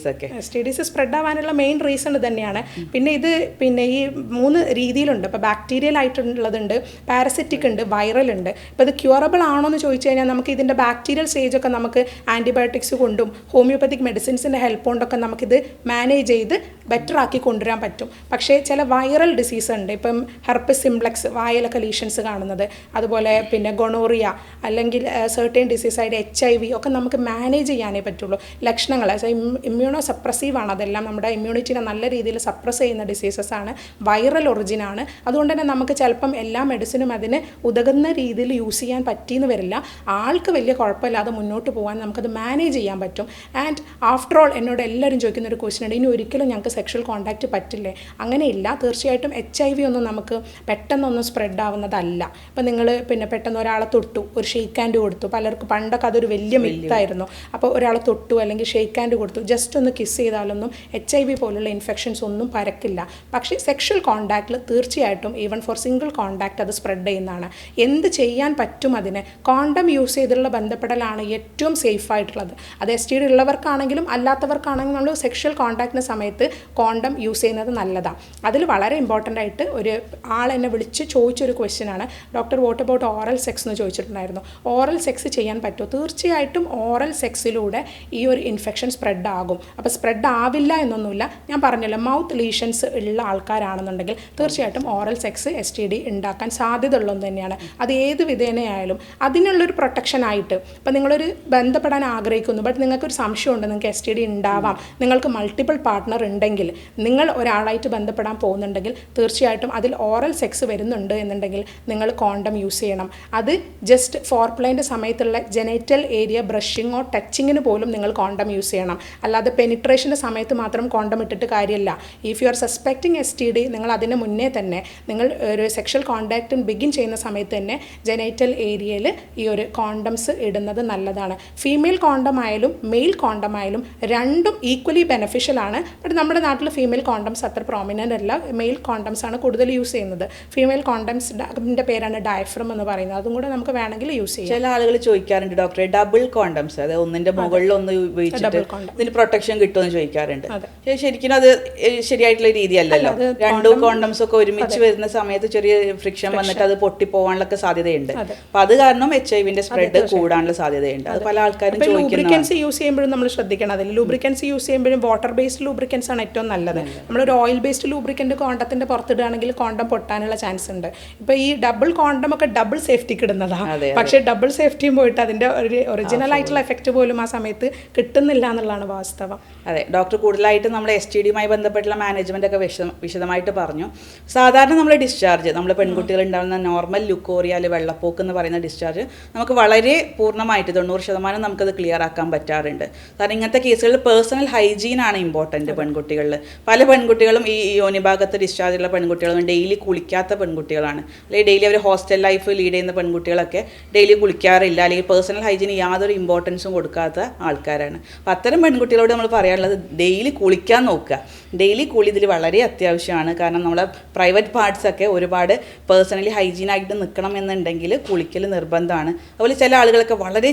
STDs സ്പ്രെഡ് ആവാനുള്ള മെയിൻ റീസൺ ഇത് തന്നെയാണ്. പിന്നെ ഈ 3 രീതിയിലുണ്ട്. ഇപ്പോൾ ബാക്ടീരിയൽ ആയിട്ടുള്ളതുണ്ട്, പാരസിറ്റിക് ഉണ്ട്, വൈറൽ ഉണ്ട്. ഇപ്പോൾ ഇത് ക്യൂറബിൾ ആണോ എന്ന് ചോദിച്ചു കഴിഞ്ഞാൽ നമുക്ക് ഇതിൻ്റെ ബാക്ടീരിയൽ സ്റ്റേജൊക്കെ നമുക്ക് ആൻറ്റിബയോട്ടിക്സ് കൊണ്ടും ഹോമിയോപ്പത്തിക് മെഡിസിൻസിൻ്റെ ഹെൽപ്പ് കൊണ്ടൊക്കെ നമുക്കിത് മാനേജ് ചെയ്ത് ബെറ്റർ ആക്കി കൊണ്ടുവരാൻ പറ്റും. പക്ഷേ ചില വൈറൽ ഡിസീസ് ഉണ്ട്. ഇപ്പം ഹെർപ്പസ് സിംപ്ലെക്സ്, വായിലൊക്കെ ലീഷൻസ് കാണുന്നത്, അതുപോലെ പിന്നെ ഗൊണോറിയ അല്ലെങ്കിൽ സെർട്ടൈൻ ഡിസീസായിട്ട് HIV ഒക്കെ നമുക്ക് മാനേജ് ചെയ്യാനേ പറ്റുള്ളൂ. ലക്ഷണങ്ങൾ ഇമ്മ്യൂണോ സപ്രസീവ് ആണ്, അതെല്ലാം നമ്മുടെ ഇമ്മ്യൂണിറ്റിനെ നല്ല രീതിയിൽ സപ്രസ് ചെയ്യുന്ന ഡിസീസസ് ആണ്, വൈറൽ ഒറിജിനാണ്. അതുകൊണ്ട് തന്നെ നമുക്ക് ചിലപ്പം എല്ലാ മെഡിസിനും അതിന് ഉതകുന്ന രീതിയിൽ യൂസ് ചെയ്യാൻ പറ്റിയെന്ന് വരില്ല. ആൾക്ക് വലിയ കുഴപ്പമില്ലാതെ മുന്നോട്ട് പോകാൻ നമുക്കത് മാനേജ് ചെയ്യാൻ പറ്റും. ആൻഡ് ആഫ്റ്റർ ഓൾ എന്നോട് എല്ലാവരും ചോദിക്കുന്ന ഒരു ക്വസ്റ്റ്യൻ ഉണ്ട്, ഇനി ഒരിക്കലും ഞങ്ങൾക്ക് സെക്ഷൽ കോൺടാക്റ്റ് പറ്റില്ലേ? അങ്ങനെയില്ല. തീർച്ചയായിട്ടും HIV ഒന്നും നമുക്ക് പെട്ടെന്നൊന്നും സ്പ്രെഡ് ആവുന്നതല്ല. ഇപ്പം നിങ്ങൾ പെട്ടെന്ന് ഒരാളെ തൊട്ടു, ഒരു ഷെയ്ക്ക് ഹാൻഡ് കൊടുത്തു, പലർക്കും പണ്ടൊക്കെ അതൊരു വലിയ മിത്തായിരുന്നു. വന്നു, അപ്പോൾ ഒരാൾ തൊട്ടു അല്ലെങ്കിൽ ഷേക്ക് ഹാൻഡ് കൊടുത്തു, ജസ്റ്റ് ഒന്ന് കിസ് ചെയ്താലൊന്നും HIV പോലുള്ള ഇൻഫെക്ഷൻസ് ഒന്നും പരക്കില്ല. പക്ഷേ സെക്ഷൽ കോൺടാക്റ്റിൽ തീർച്ചയായിട്ടും ഈവൻ ഫോർ സിംഗിൾ കോൺടാക്റ്റ് അത് സ്പ്രെഡ് ചെയ്യുന്നതാണ്. എന്ത് ചെയ്യാൻ പറ്റും അതിന്? കോണ്ടം യൂസ് ചെയ്തുള്ള ബന്ധപ്പെടലാണ് ഏറ്റവും സേഫ് ആയിട്ടുള്ളത്. അത് STD ഉള്ളവർക്കാണെങ്കിലും അല്ലാത്തവർക്കാണെങ്കിലും നമ്മൾ സെക്ഷൽ കോൺടാക്റ്റിന് സമയത്ത് കോണ്ടം യൂസ് ചെയ്യുന്നത് നല്ലതാണ്. അതിൽ വളരെ ഇമ്പോർട്ടൻ്റ് ആയിട്ട് ഒരു ആൾ എന്നെ വിളിച്ച് ചോദിച്ചൊരു ക്വസ്റ്റ്യനാണ്, doctor what about oral sex എന്ന് ചോദിച്ചിട്ടുണ്ടായിരുന്നു. ഓറൽ സെക്സ് ചെയ്യാൻ പറ്റുമോ? തീർച്ചയായിട്ടും ഓറൽ സെക്സിലൂടെ ഈ ഒരു ഇൻഫെക്ഷൻ സ്പ്രെഡ് ആകും. അപ്പോൾ സ്പ്രെഡ് ആവില്ല എന്നൊന്നുമില്ല. ഞാൻ പറഞ്ഞല്ലോ, മൗത്ത് ലീഷൻസ് ഉള്ള ആൾക്കാരാണെന്നുണ്ടെങ്കിൽ തീർച്ചയായിട്ടും ഓറൽ സെക്സ് STD ഉണ്ടാക്കാൻ സാധ്യത ഉള്ളതെന്ന് തന്നെയാണ്. അത് ഏത് വിധേനയായാലും അതിനുള്ളൊരു പ്രൊട്ടക്ഷനായിട്ട് ഇപ്പം നിങ്ങളൊരു ബന്ധപ്പെടാൻ ആഗ്രഹിക്കുന്നു, ബട്ട് നിങ്ങൾക്കൊരു സംശയമുണ്ട് നിങ്ങൾക്ക് STD ഉണ്ടാവാം, നിങ്ങൾക്ക് മൾട്ടിപ്പിൾ പാർട്ട്ണർ ഉണ്ടെങ്കിൽ, നിങ്ങൾ ഒരാളായിട്ട് ബന്ധപ്പെടാൻ പോകുന്നുണ്ടെങ്കിൽ തീർച്ചയായിട്ടും അതിൽ ഓറൽ സെക്സ് വരുന്നുണ്ട് എന്നുണ്ടെങ്കിൽ നിങ്ങൾ കോണ്ടം യൂസ് ചെയ്യണം. അത് ജസ്റ്റ് ഫോർപ്ലൈൻ്റെ സമയത്തുള്ള ജെനൈറ്റൽ ഏരിയ ബ്രഷിങ്ങോ ടച്ചിങ്ങിന് പോലും നിങ്ങൾ കോണ്ടം യൂസ് ചെയ്യണം. അല്ലാതെ പെനിട്രേഷൻ്റെ സമയത്ത് മാത്രം കോണ്ടം ഇട്ടിട്ട് കാര്യമില്ല. ഇഫ് യു ആർ സസ്പെക്റ്റിംഗ് STD, നിങ്ങൾ അതിന് മുന്നേ തന്നെ നിങ്ങൾ ഒരു സെക്ഷൽ കോണ്ടാക്റ്റ് ബിഗിൻ ചെയ്യുന്ന സമയത്ത് തന്നെ ജെനൈറ്റൽ ഏരിയയിൽ ഈ ഒരു കോണ്ടംസ് ഇടുന്നത് നല്ലതാണ്. ഫീമെയിൽ കോണ്ടം ആയാലും മെയിൽ കോണ്ടം ആയാലും രണ്ടും ഈക്വലി ബെനഫിഷ്യൽ ആണ്. ബട്ട് നമ്മുടെ നാട്ടിൽ ഫീമെയിൽ കോണ്ടംസ് അത്ര പ്രോമിനൻ്റ് അല്ല, മെയിൽ കോണ്ടംസ് ആണ് കൂടുതൽ യൂസ് ചെയ്യുന്നത്. ഫീമെയിൽ കോണ്ടംസിൻ്റെ പേരാണ് ഡയഫ്രം എന്ന് പറയുന്നത്. അതും കൂടെ നമുക്ക് വേണമെങ്കിൽ യൂസ് ചെയ്യാം. ചില ആളുകൾ ചോദിക്കാറുണ്ട് ഡോക്ടറെ, ഡബിൾ കോണ്ടംസ്, അതായത് ഒന്നിന്റെ മുകളിൽ ഒന്ന് ഉപയോഗിച്ചിട്ട് ഇതിന് പ്രൊട്ടക്ഷൻ കിട്ടുമെന്ന് ചോദിക്കാറുണ്ട്. ശരിക്കും അത് ശരിയായിട്ടുള്ള രീതിയല്ലല്ലോ. രണ്ടു കോണ്ടംസ് ഒക്കെ ഒരുമിച്ച് വരുന്ന സമയത്ത് ചെറിയ ഫ്രിക്ഷൻ വന്നിട്ട് അത് പൊട്ടിപ്പോവാനുള്ള സാധ്യതയുണ്ട്. അപ്പൊ അത് കാരണം HIV-ന്റെ സ്പ്രെഡ് കൂടാനുള്ള സാധ്യതയുണ്ട്. അത് പല ആൾക്കാരും ലൂബ്രിക്കൻസ് യൂസ് ചെയ്യുമ്പോഴും നമ്മൾ ശ്രദ്ധിക്കണം. അതിൽ ലൂബ്രിക്കൻസ് യൂസ് ചെയ്യുമ്പോഴും വാട്ടർ ബേസ്ഡ് ലൂബ്രിക്കൻസ് ആണ് ഏറ്റവും നല്ലത്. നമ്മളൊരു ഓയിൽ ബേസ്ഡ് ലൂബ്രിക്കൻറ്റ് കോണ്ടത്തിന്റെ പുറത്തിടുകയാണെങ്കിൽ കോണ്ടം പൊട്ടാനുള്ള ചാൻസ് ഉണ്ട്. ഇപ്പൊ ഈ ഡബിൾ കോണ്ടം ഒക്കെ ഡബിൾ സേഫ്റ്റിക്ക് ഇടുന്നതാണ്. പക്ഷേ ഡബിൾ സേഫ്റ്റിയും പോയിട്ട് അതിന്റെ ഒരു ഒറിജിനൽ ആയിട്ടുള്ള എഫക്റ്റ് പോലും ആ സമയത്ത് കിട്ടുന്നില്ല എന്നുള്ളതാണ് വാസ്തവം. അതെ, ഡോക്ടർ കൂടുതലായിട്ട് നമ്മൾ STD-യുമായി ബന്ധപ്പെട്ടുള്ള മാനേജ്മെന്റ് ഒക്കെ വിശദമായിട്ട് പറഞ്ഞു. സാധാരണ നമ്മൾ ഡിസ്ചാർജ്, നമ്മൾ പെൺകുട്ടികൾ ഉണ്ടാകുന്ന നോർമൽ ലുക്കോറിയ അല്ലെങ്കിൽ വെള്ളപ്പോക്ക് എന്ന് പറയുന്ന ഡിസ്ചാർജ് നമുക്ക് വളരെ പൂർണ്ണമായിട്ട് 90% നമുക്കത് ക്ലിയർ ആക്കാൻ പറ്റാറുണ്ട്. കാരണം ഇങ്ങനത്തെ കേസുകളിൽ പേഴ്സണൽ ഹൈജീനാണ് ഇമ്പോർട്ടൻറ്റ് പെൺകുട്ടികളിൽ. പല പെൺകുട്ടികളും ഈ യോനിഭാഗത്ത് ഡിസ്ചാർജുള്ള പെൺകുട്ടികളും ഡെയിലി കുളിക്കാത്ത പെൺകുട്ടികളാണ്. അല്ലെങ്കിൽ ഡെയിലി അവർ ഹോസ്റ്റൽ ലൈഫ് ലീഡ് ചെയ്യുന്ന പെൺകുട്ടികളൊക്കെ ഡെയിലി കുളിക്കാറില്ല, അല്ലെങ്കിൽ പേഴ്സണൽ ഹൈജീന് യാതൊരു ഇമ്പോർട്ടൻസും കൊടുക്കാത്ത ആൾക്കാരാണ്. അപ്പം അത്തരം പെൺകുട്ടികളോട് നമ്മൾ പറയാനുള്ളത് ഡെയിലി കുളിക്കാൻ നോക്കുക. ഡെയിലി കുളി ഇതിൽ വളരെ അത്യാവശ്യമാണ്. കാരണം നമ്മളെ പ്രൈവറ്റ് പാർട്സ് ഒക്കെ ഒരുപാട് പേഴ്സണലി ഹൈജീനായിട്ട് നിൽക്കണം എന്നുണ്ടെങ്കിൽ കുളിക്കൽ നിർബന്ധമാണ്. അതുപോലെ ചില ആളുകളൊക്കെ വളരെ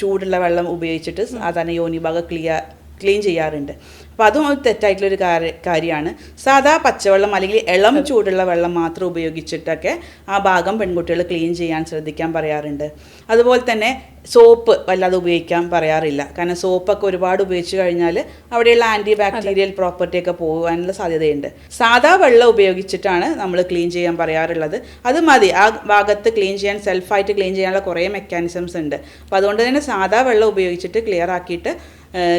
ചൂടുള്ള വെള്ളം ഉപയോഗിച്ചിട്ട് സാധാരണ യോനിഭാഗം ക്ലീൻ ചെയ്യാറുണ്ട്. അപ്പോൾ അതും ഒരു തെറ്റായിട്ടുള്ളൊരു കാര്യമാണ്. സാധാ പച്ചവെള്ളം അല്ലെങ്കിൽ ഇളം ചൂടുള്ള വെള്ളം മാത്രം ഉപയോഗിച്ചിട്ടൊക്കെ ആ ഭാഗം പെൺകുട്ടികൾ ക്ലീൻ ചെയ്യാൻ ശ്രദ്ധിക്കാൻ പറയാറുണ്ട്. അതുപോലെ തന്നെ സോപ്പ് വല്ലാതെ ഉപയോഗിക്കാൻ പറയാറില്ല. കാരണം സോപ്പൊക്കെ ഒരുപാട് ഉപയോഗിച്ച് കഴിഞ്ഞാൽ അവിടെയുള്ള ആൻറ്റി ബാക്ടീരിയൽ പ്രോപ്പർട്ടിയൊക്കെ പോകാനുള്ള സാധ്യതയുണ്ട്. സാധാ വെള്ളം ഉപയോഗിച്ചിട്ടാണ് നമ്മൾ ക്ലീൻ ചെയ്യാൻ പറയാറുള്ളത്. അത് മതി. ആ ഭാഗത്ത് ക്ലീൻ ചെയ്യാൻ, സെൽഫായിട്ട് ക്ലീൻ ചെയ്യാനുള്ള കുറേ മെക്കാനിസംസ് ഉണ്ട്. അപ്പോൾ അതുകൊണ്ട് തന്നെ സാധാ വെള്ളം ഉപയോഗിച്ചിട്ട് ക്ലിയർ ആക്കിയിട്ട്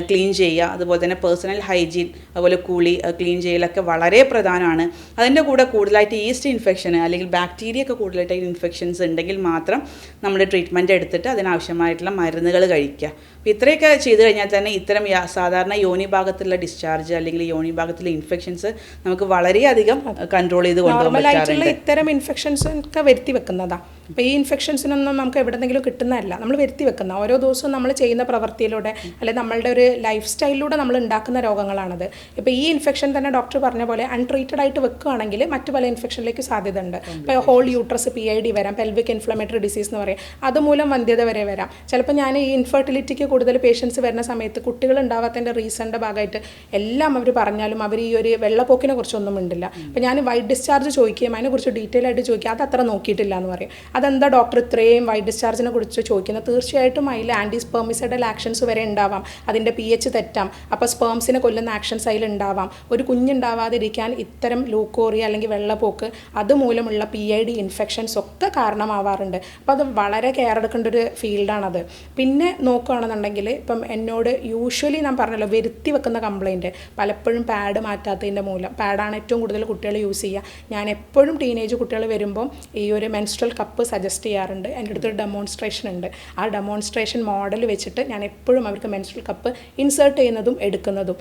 ക്ലീൻ ചെയ്യുക. അതുപോലെ തന്നെ പേഴ്സണൽ ഹൈജീൻ, അതുപോലെ കുളി, ക്ലീൻ ചെയ്യലൊക്കെ വളരെ പ്രധാനമാണ്. അതിൻ്റെ കൂടെ കൂടുതലായിട്ട് ഈസ്റ്റ് ഇൻഫെക്ഷൻ അല്ലെങ്കിൽ ബാക്ടീരിയ ഒക്കെ കൂടുതലായിട്ട് ഇൻഫെക്ഷൻസ് ഉണ്ടെങ്കിൽ മാത്രം നമ്മൾ ട്രീറ്റ്മെൻറ്റ് എടുത്തിട്ട് അതിനാവശ്യമായിട്ടുള്ള മരുന്നുകൾ കഴിക്കുക. അപ്പോൾ ഇത്രയൊക്കെ ചെയ്തു കഴിഞ്ഞാൽ തന്നെ ഇത്തരം സാധാരണ യോനി ഭാഗത്തുള്ള ഡിസ്ചാർജ് അല്ലെങ്കിൽ യോനി ഭാഗത്തുള്ള ഇൻഫെക്ഷൻസ് നമുക്ക് വളരെയധികം കൺട്രോൾ ചെയ്ത് കൊണ്ടുപോകാൻ പറ്റാറുണ്ട്. ഇത്തരം ഇൻഫെക്ഷൻസ് ഒക്കെ വരുത്തി വെക്കുന്നതാണ്. അപ്പോൾ ഈ ഇൻഫെക്ഷൻസിനൊന്നും നമുക്ക് എവിടെന്നെങ്കിലും കിട്ടുന്നതല്ല, നമ്മൾ വരുത്തി വെക്കുന്ന ഓരോ ദിവസവും നമ്മൾ ചെയ്യുന്ന പ്രവൃത്തിയിലൂടെ അല്ലെങ്കിൽ നമ്മളുടെ ഒരു ലൈഫ് സ്റ്റൈലിലൂടെ നമ്മൾ ഉണ്ടാക്കുന്ന രോഗങ്ങളാണത്. ഇപ്പോൾ ഈ ഇൻഫെക്ഷൻ തന്നെ ഡോക്ടർ പറഞ്ഞ പോലെ അൺട്രീറ്റഡ് ആയിട്ട് വെക്കുകയാണെങ്കിൽ മറ്റു പല ഇൻഫെക്ഷനിലേക്ക് സാധ്യത ഉണ്ട്. ഇപ്പോൾ ഹോൾ യൂട്രസ് PID വരാം, പെൽവിക് ഇൻഫ്ലമേറ്ററി ഡിസീസ് എന്ന് പറയും, അതുമൂലം വന്ധ്യത വരെ വരാം. ചിലപ്പോൾ ഞാൻ ഈ ഇൻഫെർട്ടിലിറ്റിക്ക് കൂടുതൽ പേഷ്യൻസ് വരുന്ന സമയത്ത് കുട്ടികൾ ഉണ്ടാവാത്തതിൻ്റെ റീസണിൻ്റെ ഭാഗമായിട്ട് എല്ലാം അവർ പറഞ്ഞാലും അവർ ഈ ഒരു വെള്ളപ്പോക്കിനെ കുറിച്ചൊന്നും ഉണ്ടില്ല. അപ്പോൾ ഞാൻ വൈറ്റ് ഡിസ്ചാർജ് ചോദിക്കുകയും അതിനെക്കുറിച്ച് ഡീറ്റെയിൽ ആയിട്ട് ചോദിക്കുക, അത് അത്ര നോക്കിയിട്ടില്ല എന്ന് പറയും. അതെന്താ ഡോക്ടർ ഇത്രയും വൈറ്റ് ഡിസ്ചാർജിനെ കുറിച്ച് ചോദിക്കുന്നത്? തീർച്ചയായിട്ടും അതിൽ ആൻറ്റി സ്പെർമിസൈഡൽ ആക്ഷൻസ് വരെ ഉണ്ടാവാം, അതിൻ്റെ pH തെറ്റാം, അപ്പോൾ സ്പേംസിനെ കൊല്ലുന്ന ആക്ഷൻസ് അതിലുണ്ടാവാം. ഒരു കുഞ്ഞുണ്ടാവാതിരിക്കാൻ ഇത്തരം ലൂക്കോറിയ അല്ലെങ്കിൽ വെള്ളപ്പോക്ക് അതുമൂലമുള്ള PID ഇൻഫെക്ഷൻസ് ഒക്കെ കാരണമാവാറുണ്ട്. അപ്പോൾ അത് വളരെ കെയർ എടുക്കേണ്ട ഒരു ഫീൽഡാണത്. പിന്നെ നോക്കുകയാണെന്നുണ്ടെങ്കിൽ ഇപ്പം എന്നോട് യൂഷ്വലി ഞാൻ പറഞ്ഞല്ലോ വരുത്തി വെക്കുന്ന കംപ്ലയിൻറ്റ് പലപ്പോഴും പാഡ് മാറ്റാത്തതിൻ്റെ മൂലം. പാഡാണ് ഏറ്റവും കൂടുതൽ കുട്ടികൾ യൂസ് ചെയ്യുക. ഞാൻ എപ്പോഴും ടീനേജ് കുട്ടികൾ വരുമ്പം ഈ ഒരു മെൻസ്ട്രൽ കപ്പ് സജസ്റ്റ് ചെയ്യാറുണ്ട്. എൻ്റെ അടുത്തൊരു ഡെമോൺസ്ട്രേഷൻ ഉണ്ട്. ആ ഡെമോൺസ്ട്രേഷൻ മോഡൽ വെച്ചിട്ട് ഞാൻ എപ്പോഴും അവർക്ക് മെൻസ്ട്രൽ കപ്പ് കപ്പ് ഇൻസേർട്ട് ചെയ്യുന്നതും എടുക്കുന്നതും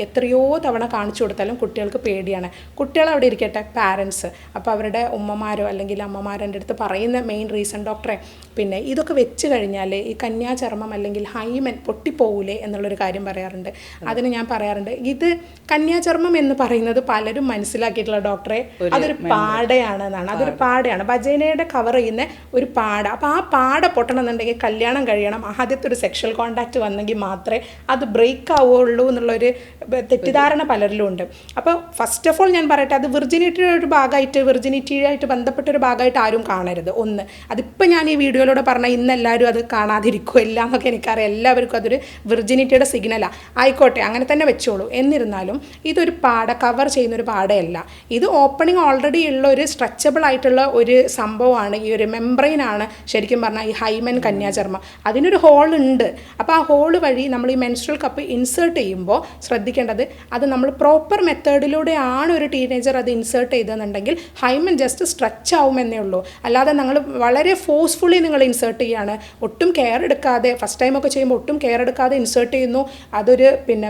എത്രയോ തവണ കാണിച്ചു കൊടുത്താലും കുട്ടികൾക്ക് പേടിയാണ്. കുട്ടികൾ അവിടെ ഇരിക്കട്ടെ, പാരൻസ് അപ്പോൾ അവരുടെ ഉമ്മമാരോ അല്ലെങ്കിൽ അമ്മമാരോ എൻ്റെ അടുത്ത് പറയുന്ന മെയിൻ റീസൺ, ഡോക്ടറെ പിന്നെ ഇതൊക്കെ വെച്ച് കഴിഞ്ഞാൽ ഈ കന്യാചർമ്മം അല്ലെങ്കിൽ ഹൈമൻ പൊട്ടിപ്പോകൂലേ എന്നുള്ളൊരു കാര്യം പറയാറുണ്ട്. അതിന് ഞാൻ പറയാറുണ്ട്, ഇത് കന്യാചർമ്മം എന്ന് പറയുന്നത് പലരും മനസ്സിലാക്കിയിട്ടുള്ള ഡോക്ടറെ അതൊരു പാടയാണ് എന്നാണ്. അതൊരു പാടയാണ്, വജൈനയുടെ കവർ ചെയ്യുന്ന ഒരു പാട. അപ്പോൾ ആ പാട പൊട്ടണമെന്നുണ്ടെങ്കിൽ കല്യാണം കഴിയണം, ആദ്യത്തെ ഒരു സെക്ഷൽ കോണ്ടാക്റ്റ് വന്നെങ്കിൽ മാത്രമേ അത് ബ്രേക്ക് ആവുകയുള്ളൂ എന്നുള്ളൊരു തെറ്റിദ്ധാരണ പലരിലും ഉണ്ട്. അപ്പോൾ ഫസ്റ്റ് ഓഫ് ഓൾ ഞാൻ പറയട്ടെ, അത് വിർജിനിറ്റിയായിട്ട് ബന്ധപ്പെട്ടൊരു ഭാഗമായിട്ട് ആരും കാണരുത്. ഒന്ന്, അതിപ്പോൾ ഞാൻ ഈ വീഡിയോയിലൂടെ പറഞ്ഞാൽ ഇന്ന് എല്ലാവരും അത് കാണാതിരിക്കുമല്ല എന്നൊക്കെ എനിക്കറിയാം. എല്ലാവർക്കും അതൊരു വിർജിനിറ്റിയുടെ സിഗ്നലാണ്. ആയിക്കോട്ടെ, അങ്ങനെ തന്നെ വെച്ചോളൂ. എന്നിരുന്നാലും ഇതൊരു കവർ ചെയ്യുന്നൊരു പാടയല്ല. ഇത് ഓപ്പണിംഗ് ഓൾറെഡി ഉള്ള ഒരു സ്ട്രെച്ചബിൾ ആയിട്ടുള്ള ഒരു സംഭവമാണ്. ഈ ഒരു മെംബ്രെയിനാണ് ശരിക്കും പറഞ്ഞാൽ ഈ ഹൈമൻ കന്യാചർമ്മം. അതിനൊരു ഹോൾ ഉണ്ട്. അപ്പോൾ ആ ഹോള് വഴി നമ്മൾ ഈ മെൻസ്ട്രൽ കപ്പ് ഇൻസേർട്ട് ചെയ്യുമ്പോൾ ശ്രദ്ധിക്കേണ്ടത്, അത് നമ്മൾ പ്രോപ്പർ മെത്തേഡിലൂടെയാണ് ഒരു ടീനേജർ അത് ഇൻസേർട്ട് ചെയ്തതെന്നുണ്ടെങ്കിൽ ഹൈമൻ ജസ്റ്റ് സ്ട്രെച്ച് ആവുമെന്നേ ഉള്ളൂ. അല്ലാതെ നിങ്ങൾ വളരെ ഫോഴ്സ്ഫുള്ളി നിങ്ങൾ ഇൻസേർട്ട് ചെയ്യുകയാണ്, ഒട്ടും കെയർ എടുക്കാതെ, ഫസ്റ്റ് ടൈമൊക്കെ ചെയ്യുമ്പോൾ ഒട്ടും കെയർ എടുക്കാതെ ഇൻസേർട്ട് ചെയ്യുന്നു, അതൊരു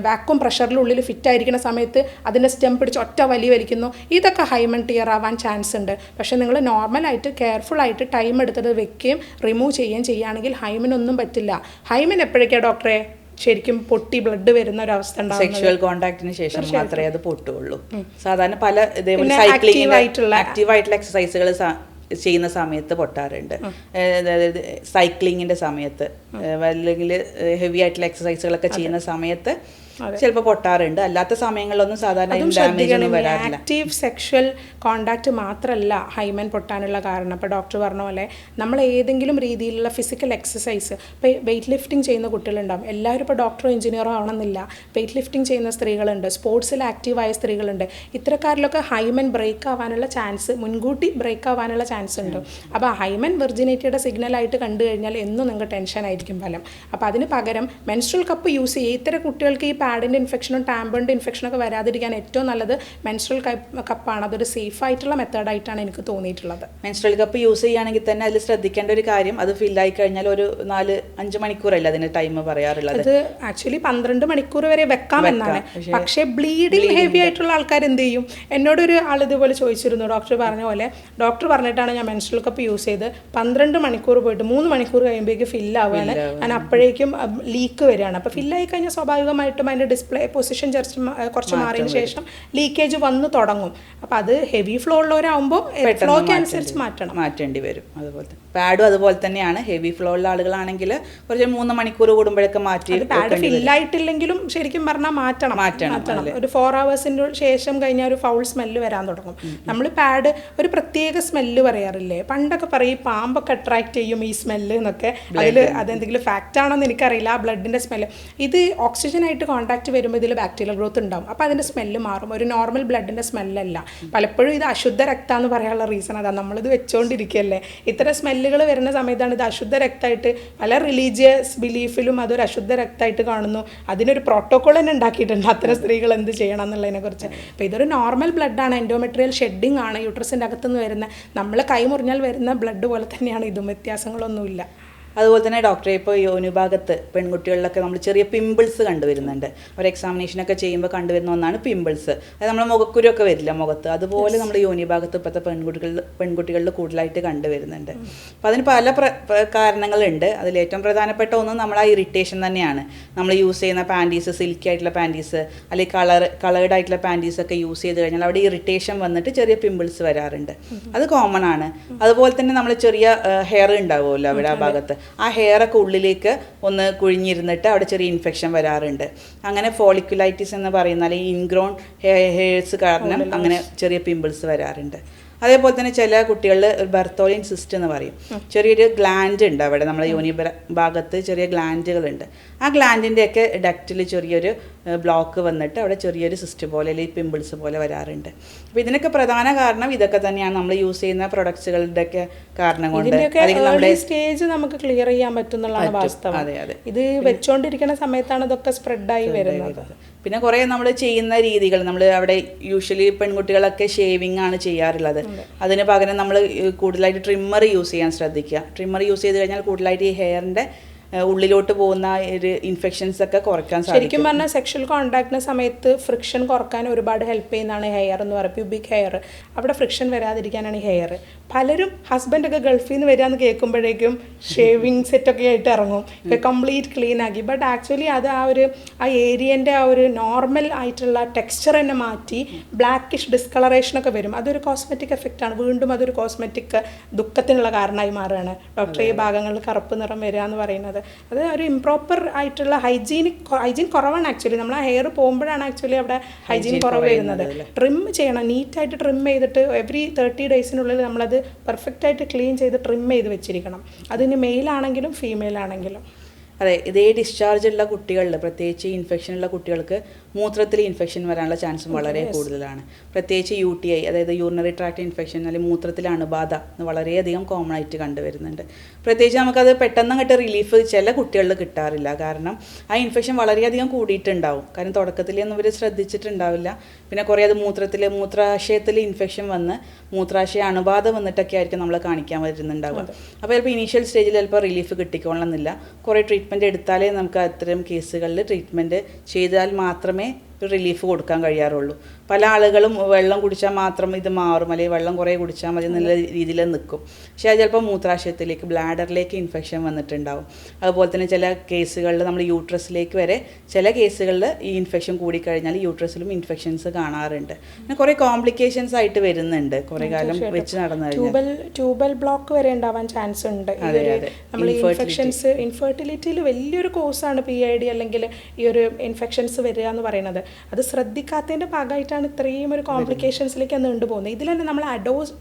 വാക്വം പ്രഷറിനുള്ളിൽ ഫിറ്റ് ആയിരിക്കുന്ന സമയത്ത് അതിൻ്റെ സ്റ്റെം പിടിച്ച് ഒറ്റ വലി വലിക്കുന്നു, ഇതൊക്കെ ഹൈമൻ ടിയർ ആവാൻ ചാൻസ് ഉണ്ട്. പക്ഷേ നിങ്ങൾ നോർമലായിട്ട് കെയർഫുള്ളായിട്ട് ടൈം എടുത്തത് വെക്കുകയും റിമൂവ് ചെയ്യുകയാണെങ്കിൽ ഹൈമനൊന്നും പറ്റില്ല. ഹൈമൻ എപ്പോഴേക്കാണ് ഡോക്ടറെ ശരിക്കും പൊട്ടി ബ്ലഡ് വരുന്ന ഒരു അവസ്ഥ ഉണ്ടാവും? സെക്ഷുവൽ കോണ്ടാക്ടിന് ശേഷം മാത്രമേ അത് പൊട്ടുള്ളൂ. സാധാരണ പല ഇതേപോലെ ആക്റ്റീവ് ആയിട്ടുള്ള എക്സസൈസുകൾ ചെയ്യുന്ന സമയത്ത് പൊട്ടാറുണ്ട്. അതായത് സൈക്ലിങ്ങിന്റെ സമയത്ത് അല്ലെങ്കിൽ ഹെവി ആയിട്ടുള്ള എക്സസൈസുകളൊക്കെ ചെയ്യുന്ന സമയത്ത് ചിലപ്പോൾ പൊട്ടാറുണ്ട്. അല്ലാത്ത സമയങ്ങളിലൊന്നും സാധാരണ ഡാമേജ് ഒന്നും വരാറില്ല. ആക്റ്റീവ് സെക്ഷൽ കോണ്ടാക്ട് മാത്രമല്ല ഹൈമൻ പൊട്ടാനുള്ള കാരണം. ഇപ്പോൾ ഡോക്ടർ പറഞ്ഞ പോലെ നമ്മൾ ഏതെങ്കിലും രീതിയിലുള്ള ഫിസിക്കൽ എക്സസൈസ്, ഇപ്പോൾ വെയിറ്റ് ലിഫ്റ്റിംഗ് ചെയ്യുന്ന കുട്ടികളുണ്ടാകും. എല്ലാവരും ഇപ്പോൾ ഡോക്ടറോ എഞ്ചിനീയറോ ആവണമെന്നില്ല. വെയിറ്റ് ലിഫ്റ്റിംഗ് ചെയ്യുന്ന സ്ത്രീകളുണ്ട്, സ്പോർട്സിൽ ആക്റ്റീവായ സ്ത്രീകളുണ്ട്. ഇത്തരക്കാരിലൊക്കെ ഹൈമൻ ബ്രേക്ക് ആവാനുള്ള ചാൻസ്, മുൻകൂട്ടി ബ്രേക്ക് ആവാനുള്ള ചാൻസ് ഉണ്ട്. അപ്പോൾ ഹൈമൻ വിർജിനിറ്റിയുടെ സിഗ്നലായിട്ട് കണ്ടു കഴിഞ്ഞാൽ എന്നും നിങ്ങൾക്ക് ടെൻഷൻ ആയിരിക്കും ഫലം. അപ്പോൾ അതിന് പകരം മെൻസ്ട്രൽ കപ്പ് യൂസ് ചെയ്യുക. ഇത്തരം കുട്ടികൾക്ക് ഈ പാഡിൻ്റെ ഇൻഫെക്ഷനും ടാമ്പറിൻ്റെ ഇൻഫെക്ഷനൊക്കെ വരാതിരിക്കാൻ ഏറ്റവും നല്ലത് മെൻസ്ട്രൽ കപ്പാണ്. അതൊരു സേഫ് ആയിട്ടുള്ള മെത്തേഡായിട്ടാണ് എനിക്ക് തോന്നിയിട്ടുള്ളത്. മെൻസ്ട്രൽ കപ്പ് യൂസ് ചെയ്യുകയാണെങ്കിൽ തന്നെ അതിൽ ശ്രദ്ധിക്കേണ്ട ഒരു കാര്യം, അത് ഫില്ലായി കഴിഞ്ഞാൽ ഒരു 4-5 മണിക്കൂറല്ല അതിന് ടൈം പറയാറുള്ളത്. അത് ആക്ച്വലി 12 മണിക്കൂർ വരെ വെക്കാമെന്നാണ്. പക്ഷേ ബ്ലീഡിങ് ഹെവി ആയിട്ടുള്ള ആൾക്കാർ എന്ത് ചെയ്യും? എന്നോടൊരു ആൾ ഇതുപോലെ ചോദിച്ചിരുന്നു, ഡോക്ടർ പറഞ്ഞ പോലെ, ഡോക്ടർ പറഞ്ഞിട്ടാണ് ഞാൻ മെൻസ്ട്രൽ കപ്പ് യൂസ് ചെയ്ത് 12 മണിക്കൂർ പോയിട്ട് 3 മണിക്കൂർ കഴിയുമ്പോഴേക്കും ഫില്ലാവുകയാണ്, ഞാൻ അപ്പോഴേക്കും ലീക്ക് വരികയാണ്. അപ്പോൾ ഫില്ലായി കഴിഞ്ഞാൽ സ്വാഭാവികമായിട്ടും അതിൻ്റെ ഡിസ്പ്ലേ പൊസിഷൻ കുറച്ച് മാറിയതിന് ശേഷം ലീക്കേജ് വന്ന് തുടങ്ങും. അപ്പോൾ അത് ഹെവി ഫ്ലോ ഉള്ളവരാകുമ്പോൾ ഫ്ലോയ്ക്ക് അനുസരിച്ച് മാറ്റേണ്ടി വരും. അതുപോലെ പാഡും അതുപോലെ തന്നെയാണ്. ഹെവി ഫ്ലോ ഉള്ള ആളുകളാണെങ്കിൽ കുറച്ച് 3 മണിക്കൂർ കൂടുമ്പോഴൊക്കെ മാറ്റി. പാഡ് ഫില്ലായിട്ടില്ലെങ്കിലും ശരിക്കും പറഞ്ഞാൽ മാറ്റണം. ഒരു 4 hours ശേഷം കഴിഞ്ഞാൽ ഒരു ഫൗൾ സ്മെല്ല് വരാൻ തുടങ്ങും. നമ്മൾ പാഡ് ഒരു പ്രത്യേക സ്മെല്ല് പറയാറില്ലേ? പണ്ടൊക്കെ പറയും പാമ്പൊക്കെ അട്രാക്ട് ചെയ്യും ഈ സ്മെല്ല് എന്നൊക്കെ. അതിൽ അതെന്തെങ്കിലും ഫാക്റ്റ് ആണോ എന്ന് എനിക്കറിയില്ല. ആ ബ്ലഡിൻ്റെ സ്മെല്ല്, ഇത് ഓക്സിജനായിട്ട് കോൺടാക്റ്റ് വരുമ്പോൾ ഇതിൽ ബാക്ടീരിയൽ ഗ്രോത്ത് ഉണ്ടാവും. അപ്പോൾ അതിൻ്റെ സ്മെല്ല് മാറും. ഒരു നോർമൽ ബ്ലഡിൻ്റെ സ്മെല്ലല്ല. പലപ്പോഴും ഇത് അശുദ്ധ രക്തമെന്ന് പറയാനുള്ള റീസൺ അതാണ്. നമ്മളിത് വെച്ചുകൊണ്ടിരിക്കുകയല്ലേ. ഇത്തരം സ്മെല്ലുകൾ വരുന്ന സമയത്താണ് ഇത് അശുദ്ധ രക്തമായിട്ട്, പല റിലീജിയസ് ബിലീഫിലും അതൊരു അശുദ്ധ രക്തമായിട്ട് കാണുന്നു. അതിനൊരു പ്രോട്ടോക്കോൾ തന്നെ ഉണ്ടാക്കിയിട്ടുണ്ട് അത്തരം സ്ത്രീകൾ എന്ത് ചെയ്യണം എന്നുള്ളതിനെ കുറിച്ച്. അപ്പോൾ ഇതൊരു നോർമൽ ബ്ലഡാണ്, എൻഡോമെട്രിയൽ ഷെഡിങ് ആണ്, യൂട്രസിൻ്റെ അകത്തുനിന്ന് വരുന്ന, നമ്മൾ കൈ മുറിഞ്ഞാൽ വരുന്ന ബ്ലഡ് പോലെ തന്നെയാണ് ഇതും, വ്യത്യാസങ്ങളൊന്നുമില്ല. അതുപോലെ തന്നെ ഡോക്ടറെ, ഇപ്പോൾ യോനിഭാഗത്ത് പെൺകുട്ടികളിലൊക്കെ നമ്മൾ ചെറിയ പിമ്പിൾസ് കണ്ടുവരുന്നുണ്ട്. ഒരു എക്സാമിനേഷനൊക്കെ ചെയ്യുമ്പോൾ കണ്ടുവരുന്ന ഒന്നാണ് പിമ്പിൾസ്. അത് നമ്മൾ മുഖക്കുരുവൊക്കെ വരില്ല മുഖത്ത്, അതുപോലെ നമ്മൾ യോനിഭാഗത്ത് ഇപ്പോഴത്തെ പെൺകുട്ടികളിൽ കൂടുതലായിട്ട് കണ്ടുവരുന്നുണ്ട്. അപ്പോൾ അതിന് പല കാരണങ്ങളുണ്ട്. അതിലേറ്റവും പ്രധാനപ്പെട്ട ഒന്ന് നമ്മൾ ആ ഇറിറ്റേഷൻ തന്നെയാണ്. നമ്മൾ യൂസ് ചെയ്യുന്ന പാൻറ്റീസ്, സിൽക്കി ആയിട്ടുള്ള പാൻറ്റീസ് അല്ലെങ്കിൽ കളേർഡ് ആയിട്ടുള്ള പാൻറ്റീസൊക്കെ യൂസ് ചെയ്ത് കഴിഞ്ഞാൽ അവിടെ ഇറിറ്റേഷൻ വന്നിട്ട് ചെറിയ പിമ്പിൾസ് വരാറുണ്ട്. അത് കോമൺ ആണ്. അതുപോലെ തന്നെ നമ്മൾ ചെറിയ ഹെയർ ഉണ്ടാവുമല്ലോ അവിടെ ആ ഭാഗത്ത്, ആ ഹെയറൊക്കെ ഉള്ളിലേക്ക് ഒന്ന് കുഴിഞ്ഞിരുന്നിട്ട് അവിടെ ചെറിയ ഇൻഫെക്ഷൻ വരാറുണ്ട്. അങ്ങനെ ഫോളിക്കുലൈറ്റിസ് എന്ന് പറയുന്ന അല്ലെങ്കിൽ ഇൻഗ്രോൺ ഹെയർസ് കാരണം അങ്ങനെ ചെറിയ പിമ്പിൾസ് വരാറുണ്ട്. അതേപോലെ തന്നെ ചില കുട്ടികളിൽ ഒരു ബർത്തോളിൻ സിസ്റ്റ് എന്ന് പറയും, ചെറിയൊരു ഗ്ലാൻഡ് ഉണ്ട് അവിടെ, നമ്മുടെ യോനി ഭാഗത്ത് ചെറിയ ഗ്ലാൻഡുകളുണ്ട്. ആ ഗ്ലാൻഡിൻ്റെയൊക്കെ ഡക്റ്റിൽ ചെറിയൊരു ബ്ലോക്ക് വന്നിട്ട് അവിടെ ചെറിയൊരു സിസ്റ്റ് പോലെ അല്ലെങ്കിൽ പിമ്പിൾസ് പോലെ വരാറുണ്ട്. അപ്പോൾ ഇതിനൊക്കെ പ്രധാന കാരണം ഇതൊക്കെ തന്നെയാണ്, നമ്മൾ യൂസ് ചെയ്യുന്ന പ്രൊഡക്ട്സുകളുടെ ഒക്കെ കാരണം കൊണ്ട്. അല്ലെങ്കിൽ നമ്മുടെ സ്റ്റേജ് നമുക്ക് ക്ലിയർ ചെയ്യാൻ പറ്റുന്നതാണ് വാസ്തവം. അതെ അതെ, ഇത് വെച്ചുകൊണ്ടിരിക്കുന്ന സമയത്താണ് ഇതൊക്കെ സ്പ്രെഡായി വരുന്നത്. പിന്നെ കുറേ നമ്മൾ ചെയ്യുന്ന രീതികൾ, നമ്മൾ അവിടെ യൂഷ്വലി പെൺകുട്ടികളൊക്കെ ഷേവിങ് ആണ് ചെയ്യാറുള്ളത്. അതിന് പകരം നമ്മൾ കൂടുതലായിട്ട് ട്രിമ്മർ യൂസ് ചെയ്യാൻ ശ്രദ്ധിക്കുക. ട്രിമ്മർ യൂസ് ചെയ്ത് കഴിഞ്ഞാൽ കൂടുതലായിട്ട് ഈ ഹെയറിൻ്റെ ഉള്ളിലോട്ട് പോകുന്ന ഒരു ഇൻഫെക്ഷൻസ് ഒക്കെ കുറയ്ക്കാൻ സാധിക്കും. ശരിക്കും പറഞ്ഞാൽ സെക്ഷൽ കോൺടാക്റ്റിന് സമയത്ത് ഫ്രിക്ഷൻ കുറക്കാൻ ഒരുപാട് ഹെൽപ്പ് ചെയ്യുന്നതാണ് ഹെയർ എന്ന് പറയുന്നത്. പ്യൂബിക് ഹെയർ, അവിടെ ഫ്രിക്ഷൻ വരാതിരിക്കാനാണ് ഹെയർ. പലരും ഹസ്ബൻഡൊക്കെ ഗൾഫിൽ നിന്ന് വരിക എന്ന് കേൾക്കുമ്പോഴേക്കും ഷേവിങ് സെറ്റൊക്കെ ആയിട്ട് ഇറങ്ങും, കംപ്ലീറ്റ് ക്ലീൻ ആക്കി. ബട്ട് ആക്ച്വലി അത് ആ ഏരിയൻ്റെ ആ ഒരു നോർമൽ ആയിട്ടുള്ള ടെക്സ്ചർ തന്നെ മാറ്റി ബ്ലാക്കിഷ് ഡിസ്കളറേഷനൊക്കെ വരും. അതൊരു കോസ്മെറ്റിക് എഫക്റ്റാണ്. വീണ്ടും അതൊരു കോസ്മെറ്റിക് ദുഃഖത്തിനുള്ള കാരണമായി മാറുകയാണ്. ഡോക്ടർ ഈ ഭാഗങ്ങളിൽ കറുപ്പ് നിറം വരിക എന്ന് പറയുന്നത് അത് ഒരു ഇംപ്രോപ്പർ ആയിട്ടുള്ള ഹൈജീൻ കുറവാണ്. ആക്ച്വലി നമ്മൾ ആ ഹെയർ പോകുമ്പോഴാണ് ആക്ച്വലി അവിടെ ഹൈജീൻ കുറവ് വരുന്നത്. ട്രിം ചെയ്യണം, നീറ്റായിട്ട് ട്രിം ചെയ്തിട്ട് എവറി 30 ഡേയ്സിനുള്ളിൽ നമ്മളത് പെർഫെക്റ്റായിട്ട് ക്ലീൻ ചെയ്ത് ട്രിം ചെയ്ത് വെച്ചിരിക്കണം. അതിന് മെയിൽ ആണെങ്കിലും ഫീമെയിൽ ആണെങ്കിലും. അതെ, ഇതേ ഡിസ്ചാർജ് ഉള്ള കുട്ടികളിൽ, പ്രത്യേകിച്ച് ഇൻഫെക്ഷൻ ഉള്ള കുട്ടികൾക്ക് മൂത്രത്തിൽ ഇൻഫെക്ഷൻ വരാനുള്ള ചാൻസും വളരെ കൂടുതലാണ്. പ്രത്യേകിച്ച് UTI, അതായത് യൂറിനറി ട്രാക്ട് ഇൻഫെക്ഷൻ അല്ലെങ്കിൽ മൂത്രത്തിലെ അണുബാധ വളരെയധികം കോമൺ ആയിട്ട് കണ്ടുവരുന്നുണ്ട്. പ്രത്യേകിച്ച് നമുക്കത് പെട്ടെന്ന് അങ്ങോട്ട് റിലീഫ് ചില കുട്ടികളിൽ കിട്ടാറില്ല. കാരണം ആ ഇൻഫെക്ഷൻ വളരെയധികം കൂടിയിട്ടുണ്ടാവും. കാരണം തുടക്കത്തിലൊന്നും ഇവർ ശ്രദ്ധിച്ചിട്ടുണ്ടാവില്ല. പിന്നെ കുറേ അത് മൂത്രാശയത്തിൽ ഇൻഫെക്ഷൻ വന്ന് മൂത്രാശയ അണുബാധ വന്നിട്ടൊക്കെ ആയിരിക്കും നമ്മൾ കാണിക്കാൻ വരുന്നുണ്ടാവുക. അപ്പോൾ ചിലപ്പോൾ ഇനീഷ്യൽ സ്റ്റേജിൽ ചിലപ്പോൾ റിലീഫ് കിട്ടിക്കൊള്ളണമെന്നില്ല. കുറേ ട്രീറ്റ്മെൻറ്റ് എടുത്താലേ നമുക്ക് അത്തരം കേസുകളിൽ ട്രീറ്റ്മെൻറ്റ് ചെയ്താൽ മാത്രമേ റിലീഫ് കൊടുക്കാൻ കഴിയാറുള്ളൂ. പല ആളുകളും വെള്ളം കുടിച്ചാൽ മാത്രം ഇത് മാറും, അല്ലെങ്കിൽ വെള്ളം കുറേ കുടിച്ചാൽ മതി എന്നുള്ള രീതിയിൽ നിൽക്കും. പക്ഷേ അത് ചിലപ്പോൾ മൂത്രാശയത്തിലേക്ക്, ബ്ലാഡറിലേക്ക് ഇൻഫെക്ഷൻ വന്നിട്ടുണ്ടാവും. അതുപോലെ തന്നെ ചില കേസുകളിൽ നമ്മൾ യൂട്രസിലേക്ക് വരെ ചില കേസുകളിൽ ഈ ഇൻഫെക്ഷൻ കൂടിക്കഴിഞ്ഞാൽ യൂട്രസിലും ഇൻഫെക്ഷൻസ് കാണാറുണ്ട്. പിന്നെ കുറേ കോംപ്ലിക്കേഷൻസ് ആയിട്ട് വരുന്നുണ്ട് കുറേ കാലം വെച്ച് നടന്നു കഴിഞ്ഞാൽ. ട്യൂബൽ ബ്ലോക്ക് വരെ ഉണ്ടാവാൻ ചാൻസ് ഉണ്ട്. നമ്മൾ ഇൻഫെക്ഷൻസ്, ഇൻഫെർട്ടിലിറ്റിയിൽ വലിയൊരു കോഴ്സാണ് PID അല്ലെങ്കിൽ ഈ ഒരു ഇൻഫെക്ഷൻസ് വരിക എന്ന് പറയുന്നത്. അത് ശ്രദ്ധിക്കാത്തതിൻ്റെ ഭാഗമായിട്ടാണ് ഇത്രയും ഒരു കോംപ്ലിക്കേഷൻസിലേക്ക് നീണ്ടു പോകുന്നത്. ഇതിൽ തന്നെ നമ്മൾ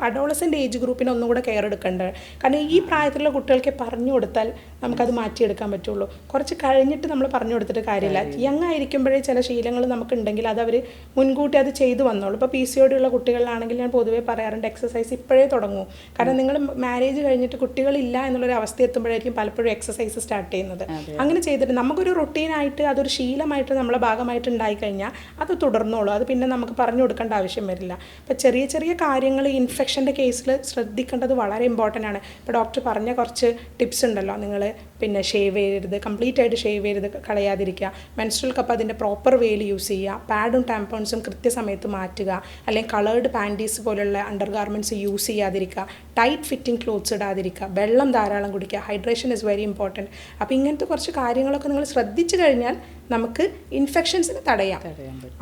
അഡോളസെൻ്റ് ഏജ് ഗ്രൂപ്പിന് ഒന്നും കൂടെ കെയർ എടുക്കേണ്ടത്. കാരണം ഈ പ്രായത്തിലുള്ള കുട്ടികൾക്ക് പറഞ്ഞു കൊടുത്താൽ നമുക്കത് മാറ്റിയെടുക്കാൻ പറ്റുള്ളൂ. കുറച്ച് കഴിഞ്ഞിട്ട് നമ്മൾ പറഞ്ഞു കൊടുത്തിട്ട് കാര്യമില്ല. യങ് ആയിരിക്കുമ്പോഴേ ചില ശീലങ്ങൾ നമുക്കുണ്ടെങ്കിൽ അത് അവർ മുൻകൂട്ടി അത് ചെയ്തു വന്നോളൂ. ഇപ്പോൾ PCOD ഉള്ള കുട്ടികളിലാണെങ്കിൽ ഞാൻ പൊതുവേ പറയാറുണ്ട്, എക്സസൈസ് ഇപ്പോഴേ തുടങ്ങൂ. കാരണം നിങ്ങൾ മാരേജ് കഴിഞ്ഞിട്ട് കുട്ടികളില്ല എന്നുള്ളൊരു അവസ്ഥ എത്തുമ്പോഴായിരിക്കും പലപ്പോഴും എക്സസൈസ് സ്റ്റാർട്ട് ചെയ്യുന്നത്. അങ്ങനെ ചെയ്തിട്ട് നമുക്കൊരു റൊട്ടീനായിട്ട് അതൊരു ശീലമായിട്ട് നമ്മളെ ഭാഗമായിട്ട് ഉണ്ടായിക്കഴിഞ്ഞാൽ അത് തുടർന്നോളൂ. അത് പിന്നെ നമുക്ക് പറഞ്ഞു കൊടുക്കേണ്ട ആവശ്യം വരില്ല. അപ്പോൾ ചെറിയ ചെറിയ കാര്യങ്ങൾ ഇൻഫെക്ഷൻ്റെ കേസിൽ ശ്രദ്ധിക്കേണ്ടത് വളരെ ഇമ്പോർട്ടൻ്റ് ആണ്. ഇപ്പോൾ ഡോക്ടർ പറഞ്ഞ കുറച്ച് ടിപ്സ് ഉണ്ടല്ലോ, നിങ്ങൾ പിന്നെ ഷേവ് ചെയ്യരുത്, കംപ്ലീറ്റ് ആയിട്ട് ഷേവ് ചെയ്ത് കളയാതിരിക്കുക, മെൻസ്ട്രൽ കപ്പ് അതിൻ്റെ പ്രോപ്പർ വേയിൽ യൂസ് ചെയ്യുക, പാഡും ടാമ്പേൺസും കൃത്യസമയത്ത് മാറ്റുക, അല്ലെങ്കിൽ കളേർഡ് പാൻറ്റീസ് പോലുള്ള അണ്ടർ ഗാർമെൻറ്റ്സ് യൂസ് ചെയ്യാതിരിക്കുക, ടൈറ്റ് ഫിറ്റിംഗ് ക്ലോത്ത്സ് ഇടാതിരിക്കുക, വെള്ളം ധാരാളം കുടിക്കുക, ഹൈഡ്രേഷൻ ഇസ് വെരി ഇമ്പോർട്ടൻറ്റ്. അപ്പോൾ ഇങ്ങനത്തെ കുറച്ച് കാര്യങ്ങളൊക്കെ നിങ്ങൾ ശ്രദ്ധിച്ചു കഴിഞ്ഞാൽ നമുക്ക് ഇൻഫെക്ഷൻസിന് തടയാം.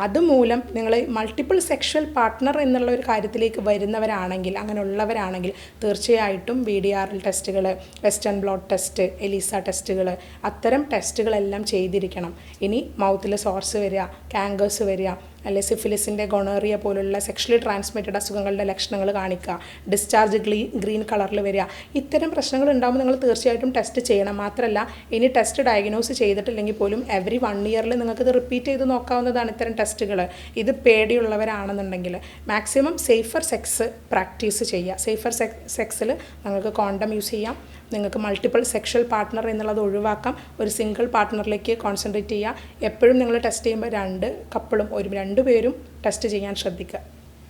അതുമൂലം നിങ്ങൾ മൾട്ടിപ്പിൾ സെക്ഷൽ പാർട്ട്ണർ എന്നുള്ള ഒരു കാര്യത്തിലേക്ക് വരുന്നവരാണെങ്കിൽ, അങ്ങനെയുള്ളവരാണെങ്കിൽ തീർച്ചയായിട്ടും VDRL ടെസ്റ്റുകൾ, വെസ്റ്റേൺ ബ്ലോട്ട് ടെസ്റ്റ്, എലിസ ടെസ്റ്റുകൾ, അത്തരം ടെസ്റ്റുകളെല്ലാം ചെയ്തിരിക്കണം. ഇനി മൗത്തിൽ സോർസ് വരിക, കാങ്കേഴ്സ് വരിക, അല്ലെ സിഫിലിസിൻ്റെ, ഗൊണോറിയ പോലുള്ള സെക്ഷലി ട്രാൻസ്മിറ്റഡ് അസുഖങ്ങളുടെ ലക്ഷണങ്ങൾ കാണിക്കുക, ഡിസ്ചാർജ് ഗ്രീൻ കളറിൽ വരിക, ഇത്തരം പ്രശ്നങ്ങൾ ഉണ്ടാകുമ്പോൾ നിങ്ങൾ തീർച്ചയായിട്ടും ടെസ്റ്റ് ചെയ്യണം. മാത്രമല്ല ഇനി ടെസ്റ്റ് ഡയഗ്നോസ് ചെയ്തിട്ടില്ലെങ്കിൽ പോലും എവറി 1 ഇയറിൽ നിങ്ങൾക്കിത് റിപ്പീറ്റ് ചെയ്ത് നോക്കാവുന്നതാണ് ഇത്തരം ടെസ്റ്റുകൾ. ഇത് പേടിയുള്ളവരാണെന്നുണ്ടെങ്കിൽ മാക്സിമം സേഫർ സെക്സ് പ്രാക്ടീസ് ചെയ്യുക. സേഫർ സെക്സിൽ നിങ്ങൾക്ക് കോണ്ടം യൂസ് ചെയ്യാം, നിങ്ങൾക്ക് മൾട്ടിപ്പിൾ സെക്ഷൽ പാർട്ട്ണർ എന്നുള്ളത് ഒഴിവാക്കാം, ഒരു സിംഗിൾ പാർട്ട്ണറിലേക്ക് കോൺസെൻട്രേറ്റ് ചെയ്യുക. എപ്പോഴും നിങ്ങൾ ടെസ്റ്റ് ചെയ്യുമ്പോൾ 2 കപ്പിളും 2 പേരും ടെസ്റ്റ് ചെയ്യാൻ ശ്രദ്ധിക്കുക.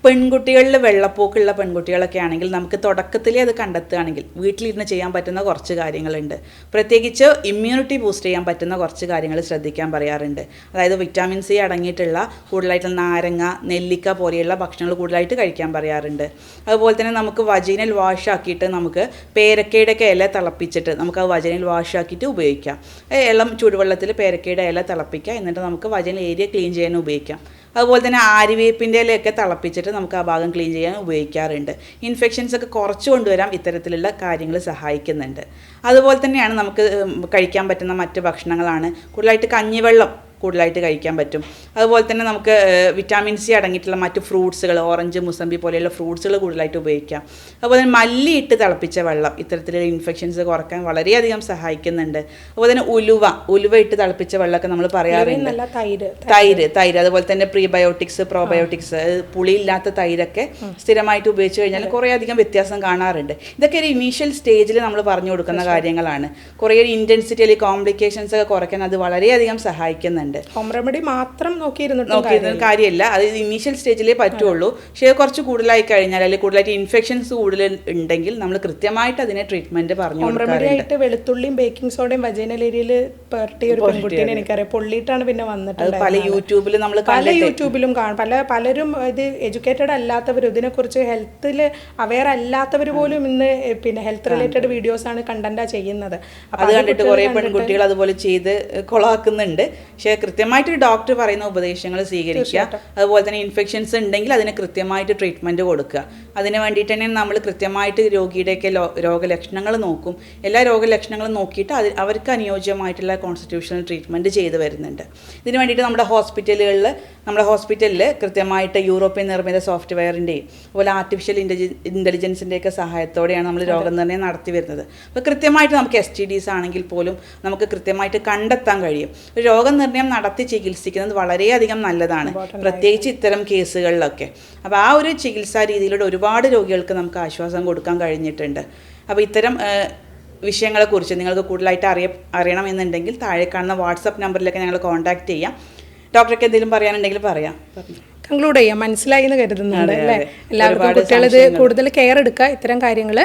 പെൺകുട്ടികളിൽ വെള്ളപ്പോക്കുള്ള പെൺകുട്ടികളൊക്കെ ആണെങ്കിൽ നമുക്ക് തുടക്കത്തിലേ അത് കണ്ടെത്തുകയാണെങ്കിൽ വീട്ടിലിരുന്ന് ചെയ്യാൻ പറ്റുന്ന കുറച്ച് കാര്യങ്ങളുണ്ട്. പ്രത്യേകിച്ച് ഇമ്മ്യൂണിറ്റി ബൂസ്റ്റ് ചെയ്യാൻ പറ്റുന്ന കുറച്ച് കാര്യങ്ങൾ ശ്രദ്ധിക്കാൻ പറയാറുണ്ട്. അതായത് വിറ്റാമിൻ C അടങ്ങിയിട്ടുള്ള കൂടുതലായിട്ടുള്ള നാരങ്ങ, നെല്ലിക്ക പോലെയുള്ള ഭക്ഷണങ്ങൾ കൂടുതലായിട്ട് കഴിക്കാൻ പറയാറുണ്ട്. അതുപോലെ തന്നെ നമുക്ക് വജൈനൽ വാഷ് ആക്കിയിട്ട് നമുക്ക് പേരക്കയുടെ ഇല തിളപ്പിച്ചിട്ട് നമുക്ക് ആ വജൈനൽ വാഷ് ആക്കിയിട്ട് ഉപയോഗിക്കാം. ഇളം ചൂടുവെള്ളത്തിൽ പേരക്കയുടെ ഇല തിളപ്പിക്കുക, എന്നിട്ട് നമുക്ക് വജൈനൽ ഏരിയ ക്ലീൻ ചെയ്യാൻ ഉപയോഗിക്കാം. അതുപോലെ തന്നെ ആര്യവേപ്പിൻ്റെ ഇലയൊക്കെ തിളപ്പിച്ചിട്ട് നമുക്ക് ആ ഭാഗം ക്ലീൻ ചെയ്യാൻ ഉപയോഗിക്കാറുണ്ട്. ഇൻഫെക്ഷൻസ് ഒക്കെ കുറച്ച് കൊണ്ടുവരാൻ ഇത്തരത്തിലുള്ള കാര്യങ്ങൾ സഹായിക്കുന്നുണ്ട്. അതുപോലെ തന്നെയാണ് നമുക്ക് കഴിക്കാൻ പറ്റുന്ന മറ്റ് ഭക്ഷണങ്ങളാണ് കൂടുതലായിട്ട് കഞ്ഞിവെള്ളം കൂടുതലായിട്ട് കഴിക്കാൻ പറ്റും. അതുപോലെ തന്നെ നമുക്ക് വിറ്റാമിൻ C അടങ്ങിയിട്ടുള്ള മറ്റ് ഫ്രൂട്ട്സുകൾ, ഓറഞ്ച്, മുസമ്പി പോലെയുള്ള ഫ്രൂട്ട്സുകൾ കൂടുതലായിട്ട് ഉപയോഗിക്കാം. അതുപോലെ തന്നെ മല്ലി ഇട്ട് തിളപ്പിച്ച വെള്ളം ഇത്തരത്തിലുള്ള ഇൻഫെക്ഷൻസ് കുറയ്ക്കാൻ വളരെയധികം സഹായിക്കുന്നുണ്ട്. അതുപോലെ തന്നെ ഉലുവ ഇട്ട് തിളപ്പിച്ച വെള്ളമൊക്കെ നമ്മൾ പറയാറുണ്ട്. തൈര് അതുപോലെ തന്നെ പ്രീബയോട്ടിക്സ്, പ്രോബയോട്ടിക്സ്, പുളിയില്ലാത്ത തൈരൊക്കെ സ്ഥിരമായിട്ട് ഉപയോഗിച്ച് കഴിഞ്ഞാൽ കുറേ അധികം വ്യത്യാസം കാണാറുണ്ട്. ഇതൊക്കെ ഒരു ഇനീഷ്യൽ സ്റ്റേജിൽ നമ്മൾ പറഞ്ഞു കൊടുക്കുന്ന കാര്യങ്ങളാണ്. കുറേ ഒരു ഇൻറ്റൻസിറ്റി അല്ലെങ്കിൽ കോംപ്ലിക്കേഷൻസ് ഒക്കെ കുറയ്ക്കാൻ അത് വളരെയധികം സഹായിക്കുന്നുണ്ട്. വരുന്നുണ്ട്. ഹോം റെമഡി മാത്രം നോക്കിയിരുന്നിട്ട് കാര്യമില്ല, അത് ഇനീഷ്യൽ സ്റ്റേജിലേ പറ്റുള്ളൂ. പക്ഷേ കുറച്ച് കൂടുതലായി കഴിഞ്ഞാൽ അല്ലെങ്കിൽ കൂടുതലായിട്ട് ഇൻഫെക്ഷൻസ് കൂടുതൽ ഉണ്ടെങ്കിൽ നമ്മൾ കൃത്യമായിട്ട് അതിനെ ട്രീറ്റ്മെന്റ് പറഞ്ഞു റെമഡി ആയിട്ട് വെളുത്തുള്ളിയും ബേക്കിംഗ് സോഡയും വജൈനൽ ഏരിയയിൽ പെരട്ടിയ ഒരു പെൺകുട്ടീനെ എനിക്കറിയാം. പൊള്ളിയിട്ടാണ് പിന്നെ വന്നിട്ടുള്ളത്. പല യൂട്യൂബിൽ നമ്മൾ പല യൂട്യൂബിലും കാണും. പലരും ഇത് എഡ്യൂക്കേറ്റഡ് അല്ലാത്തവരും ഇതിനെക്കുറിച്ച് ഹെൽത്തിൽ അവെയർ അല്ലാത്തവർ പോലും ഇന്ന് പിന്നെ ഹെൽത്ത് റിലേറ്റഡ് വീഡിയോസ് ആണ് കണ്ടന്റാ ചെയ്യുന്നത്. അത് കണ്ടിട്ട് കുറേ പെൺകുട്ടികൾ അതുപോലെ ചെയ്ത് കൊളാക്കുന്നുണ്ട്. പക്ഷേ കൃത്യമായിട്ട് ഡോക്ടർ പറയുന്ന ഉപദേശങ്ങൾ സ്വീകരിക്കുക. അതുപോലെ തന്നെ ഇൻഫെക്ഷൻസ് ഉണ്ടെങ്കിൽ അതിന് കൃത്യമായിട്ട് ട്രീറ്റ്മെന്റ് കൊടുക്കുക. അതിന് വേണ്ടിയിട്ട് തന്നെ നമ്മൾ കൃത്യമായിട്ട് രോഗിയുടെയൊക്കെ രോഗലക്ഷണങ്ങൾ നോക്കും. എല്ലാ രോഗലക്ഷണങ്ങളും നോക്കിയിട്ട് അവർക്ക് അനുയോജ്യമായിട്ടുള്ള കോൺസ്റ്റിറ്റ്യൂഷണൽ ട്രീറ്റ്മെൻറ്റ് ചെയ്തു വരുന്നുണ്ട്. ഇതിന് വേണ്ടിയിട്ട് നമ്മുടെ ഹോസ്പിറ്റലിൽ കൃത്യമായിട്ട് യൂറോപ്യൻ നിർമ്മിത സോഫ്റ്റ്വെയറിൻ്റെയും അതുപോലെ ആർട്ടിഫിഷ്യൽ ഇൻ്റലിജൻസിൻ്റെയൊക്കെ സഹായത്തോടെയാണ് നമ്മൾ രോഗനിർണ്ണയം നടത്തി വരുന്നത്. അപ്പോൾ കൃത്യമായിട്ട് നമുക്ക് STDs ആണെങ്കിൽ പോലും നമുക്ക് കൃത്യമായിട്ട് കണ്ടെത്താൻ കഴിയും. ഒരു രോഗനിർണ്ണയം നടത്തി ചികിത്സിക്കുന്നത് വളരെയധികം നല്ലതാണ്, പ്രത്യേകിച്ച് ഇത്തരം കേസുകളിലൊക്കെ. അപ്പോൾ ആ ഒരു ചികിത്സാ രീതിയിലൂടെ ഒരുപാട് രോഗികൾക്ക് നമുക്ക് ആശ്വാസം കൊടുക്കാൻ കഴിഞ്ഞിട്ടുണ്ട്. അപ്പോൾ ഇത്തരം വിഷയങ്ങളെക്കുറിച്ച് നിങ്ങൾക്ക് കൂടുതലായിട്ട് അറിയണമെന്നുണ്ടെങ്കിൽ താഴെ കാണുന്ന വാട്സപ്പ് നമ്പറിലൊക്കെ ഞങ്ങൾ കോൺടാക്ട് ചെയ്യാം. ഡോക്ടർക്ക് എന്തെങ്കിലും പറയാനുണ്ടെങ്കിൽ പറയാം. കൺക്ലൂഡ് ചെയ്യാം. മനസ്സിലായി എന്ന് കരുതുന്നുണ്ട് അല്ലേ? എല്ലാവർക്കും കുട്ടികളിത് കൂടുതൽ കെയർ എടുക്കുക. ഇത്തരം കാര്യങ്ങൾ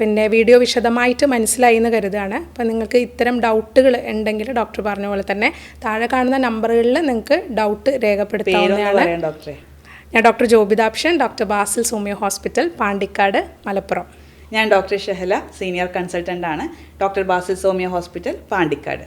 പിന്നെ വീഡിയോ വിശദമായിട്ട് മനസ്സിലായി എന്ന് കരുതുകയാണ്. അപ്പോൾ നിങ്ങൾക്ക് ഇത്തരം ഡൗട്ടുകൾ ഉണ്ടെങ്കിൽ ഡോക്ടർ പറഞ്ഞ പോലെ തന്നെ താഴെ കാണുന്ന നമ്പറുകളിൽ നിങ്ങൾക്ക് ഡൗട്ട് രേഖപ്പെടുത്താവുന്നതാണ്. ഞാൻ ഡോക്ടർ ജോബിതാപ്ഷൻ, ഡോക്ടർ ബാസിൽ സോമിയോ ഹോസ്പിറ്റൽ, പാണ്ടിക്കാട്, മലപ്പുറം. ഞാൻ ഡോക്ടർ ഷഹല, സീനിയർ കൺസൾട്ടൻ്റ് ആണ്, ഡോക്ടർ ബാസിൽ സോമിയോ ഹോസ്പിറ്റൽ, പാണ്ടിക്കാട്.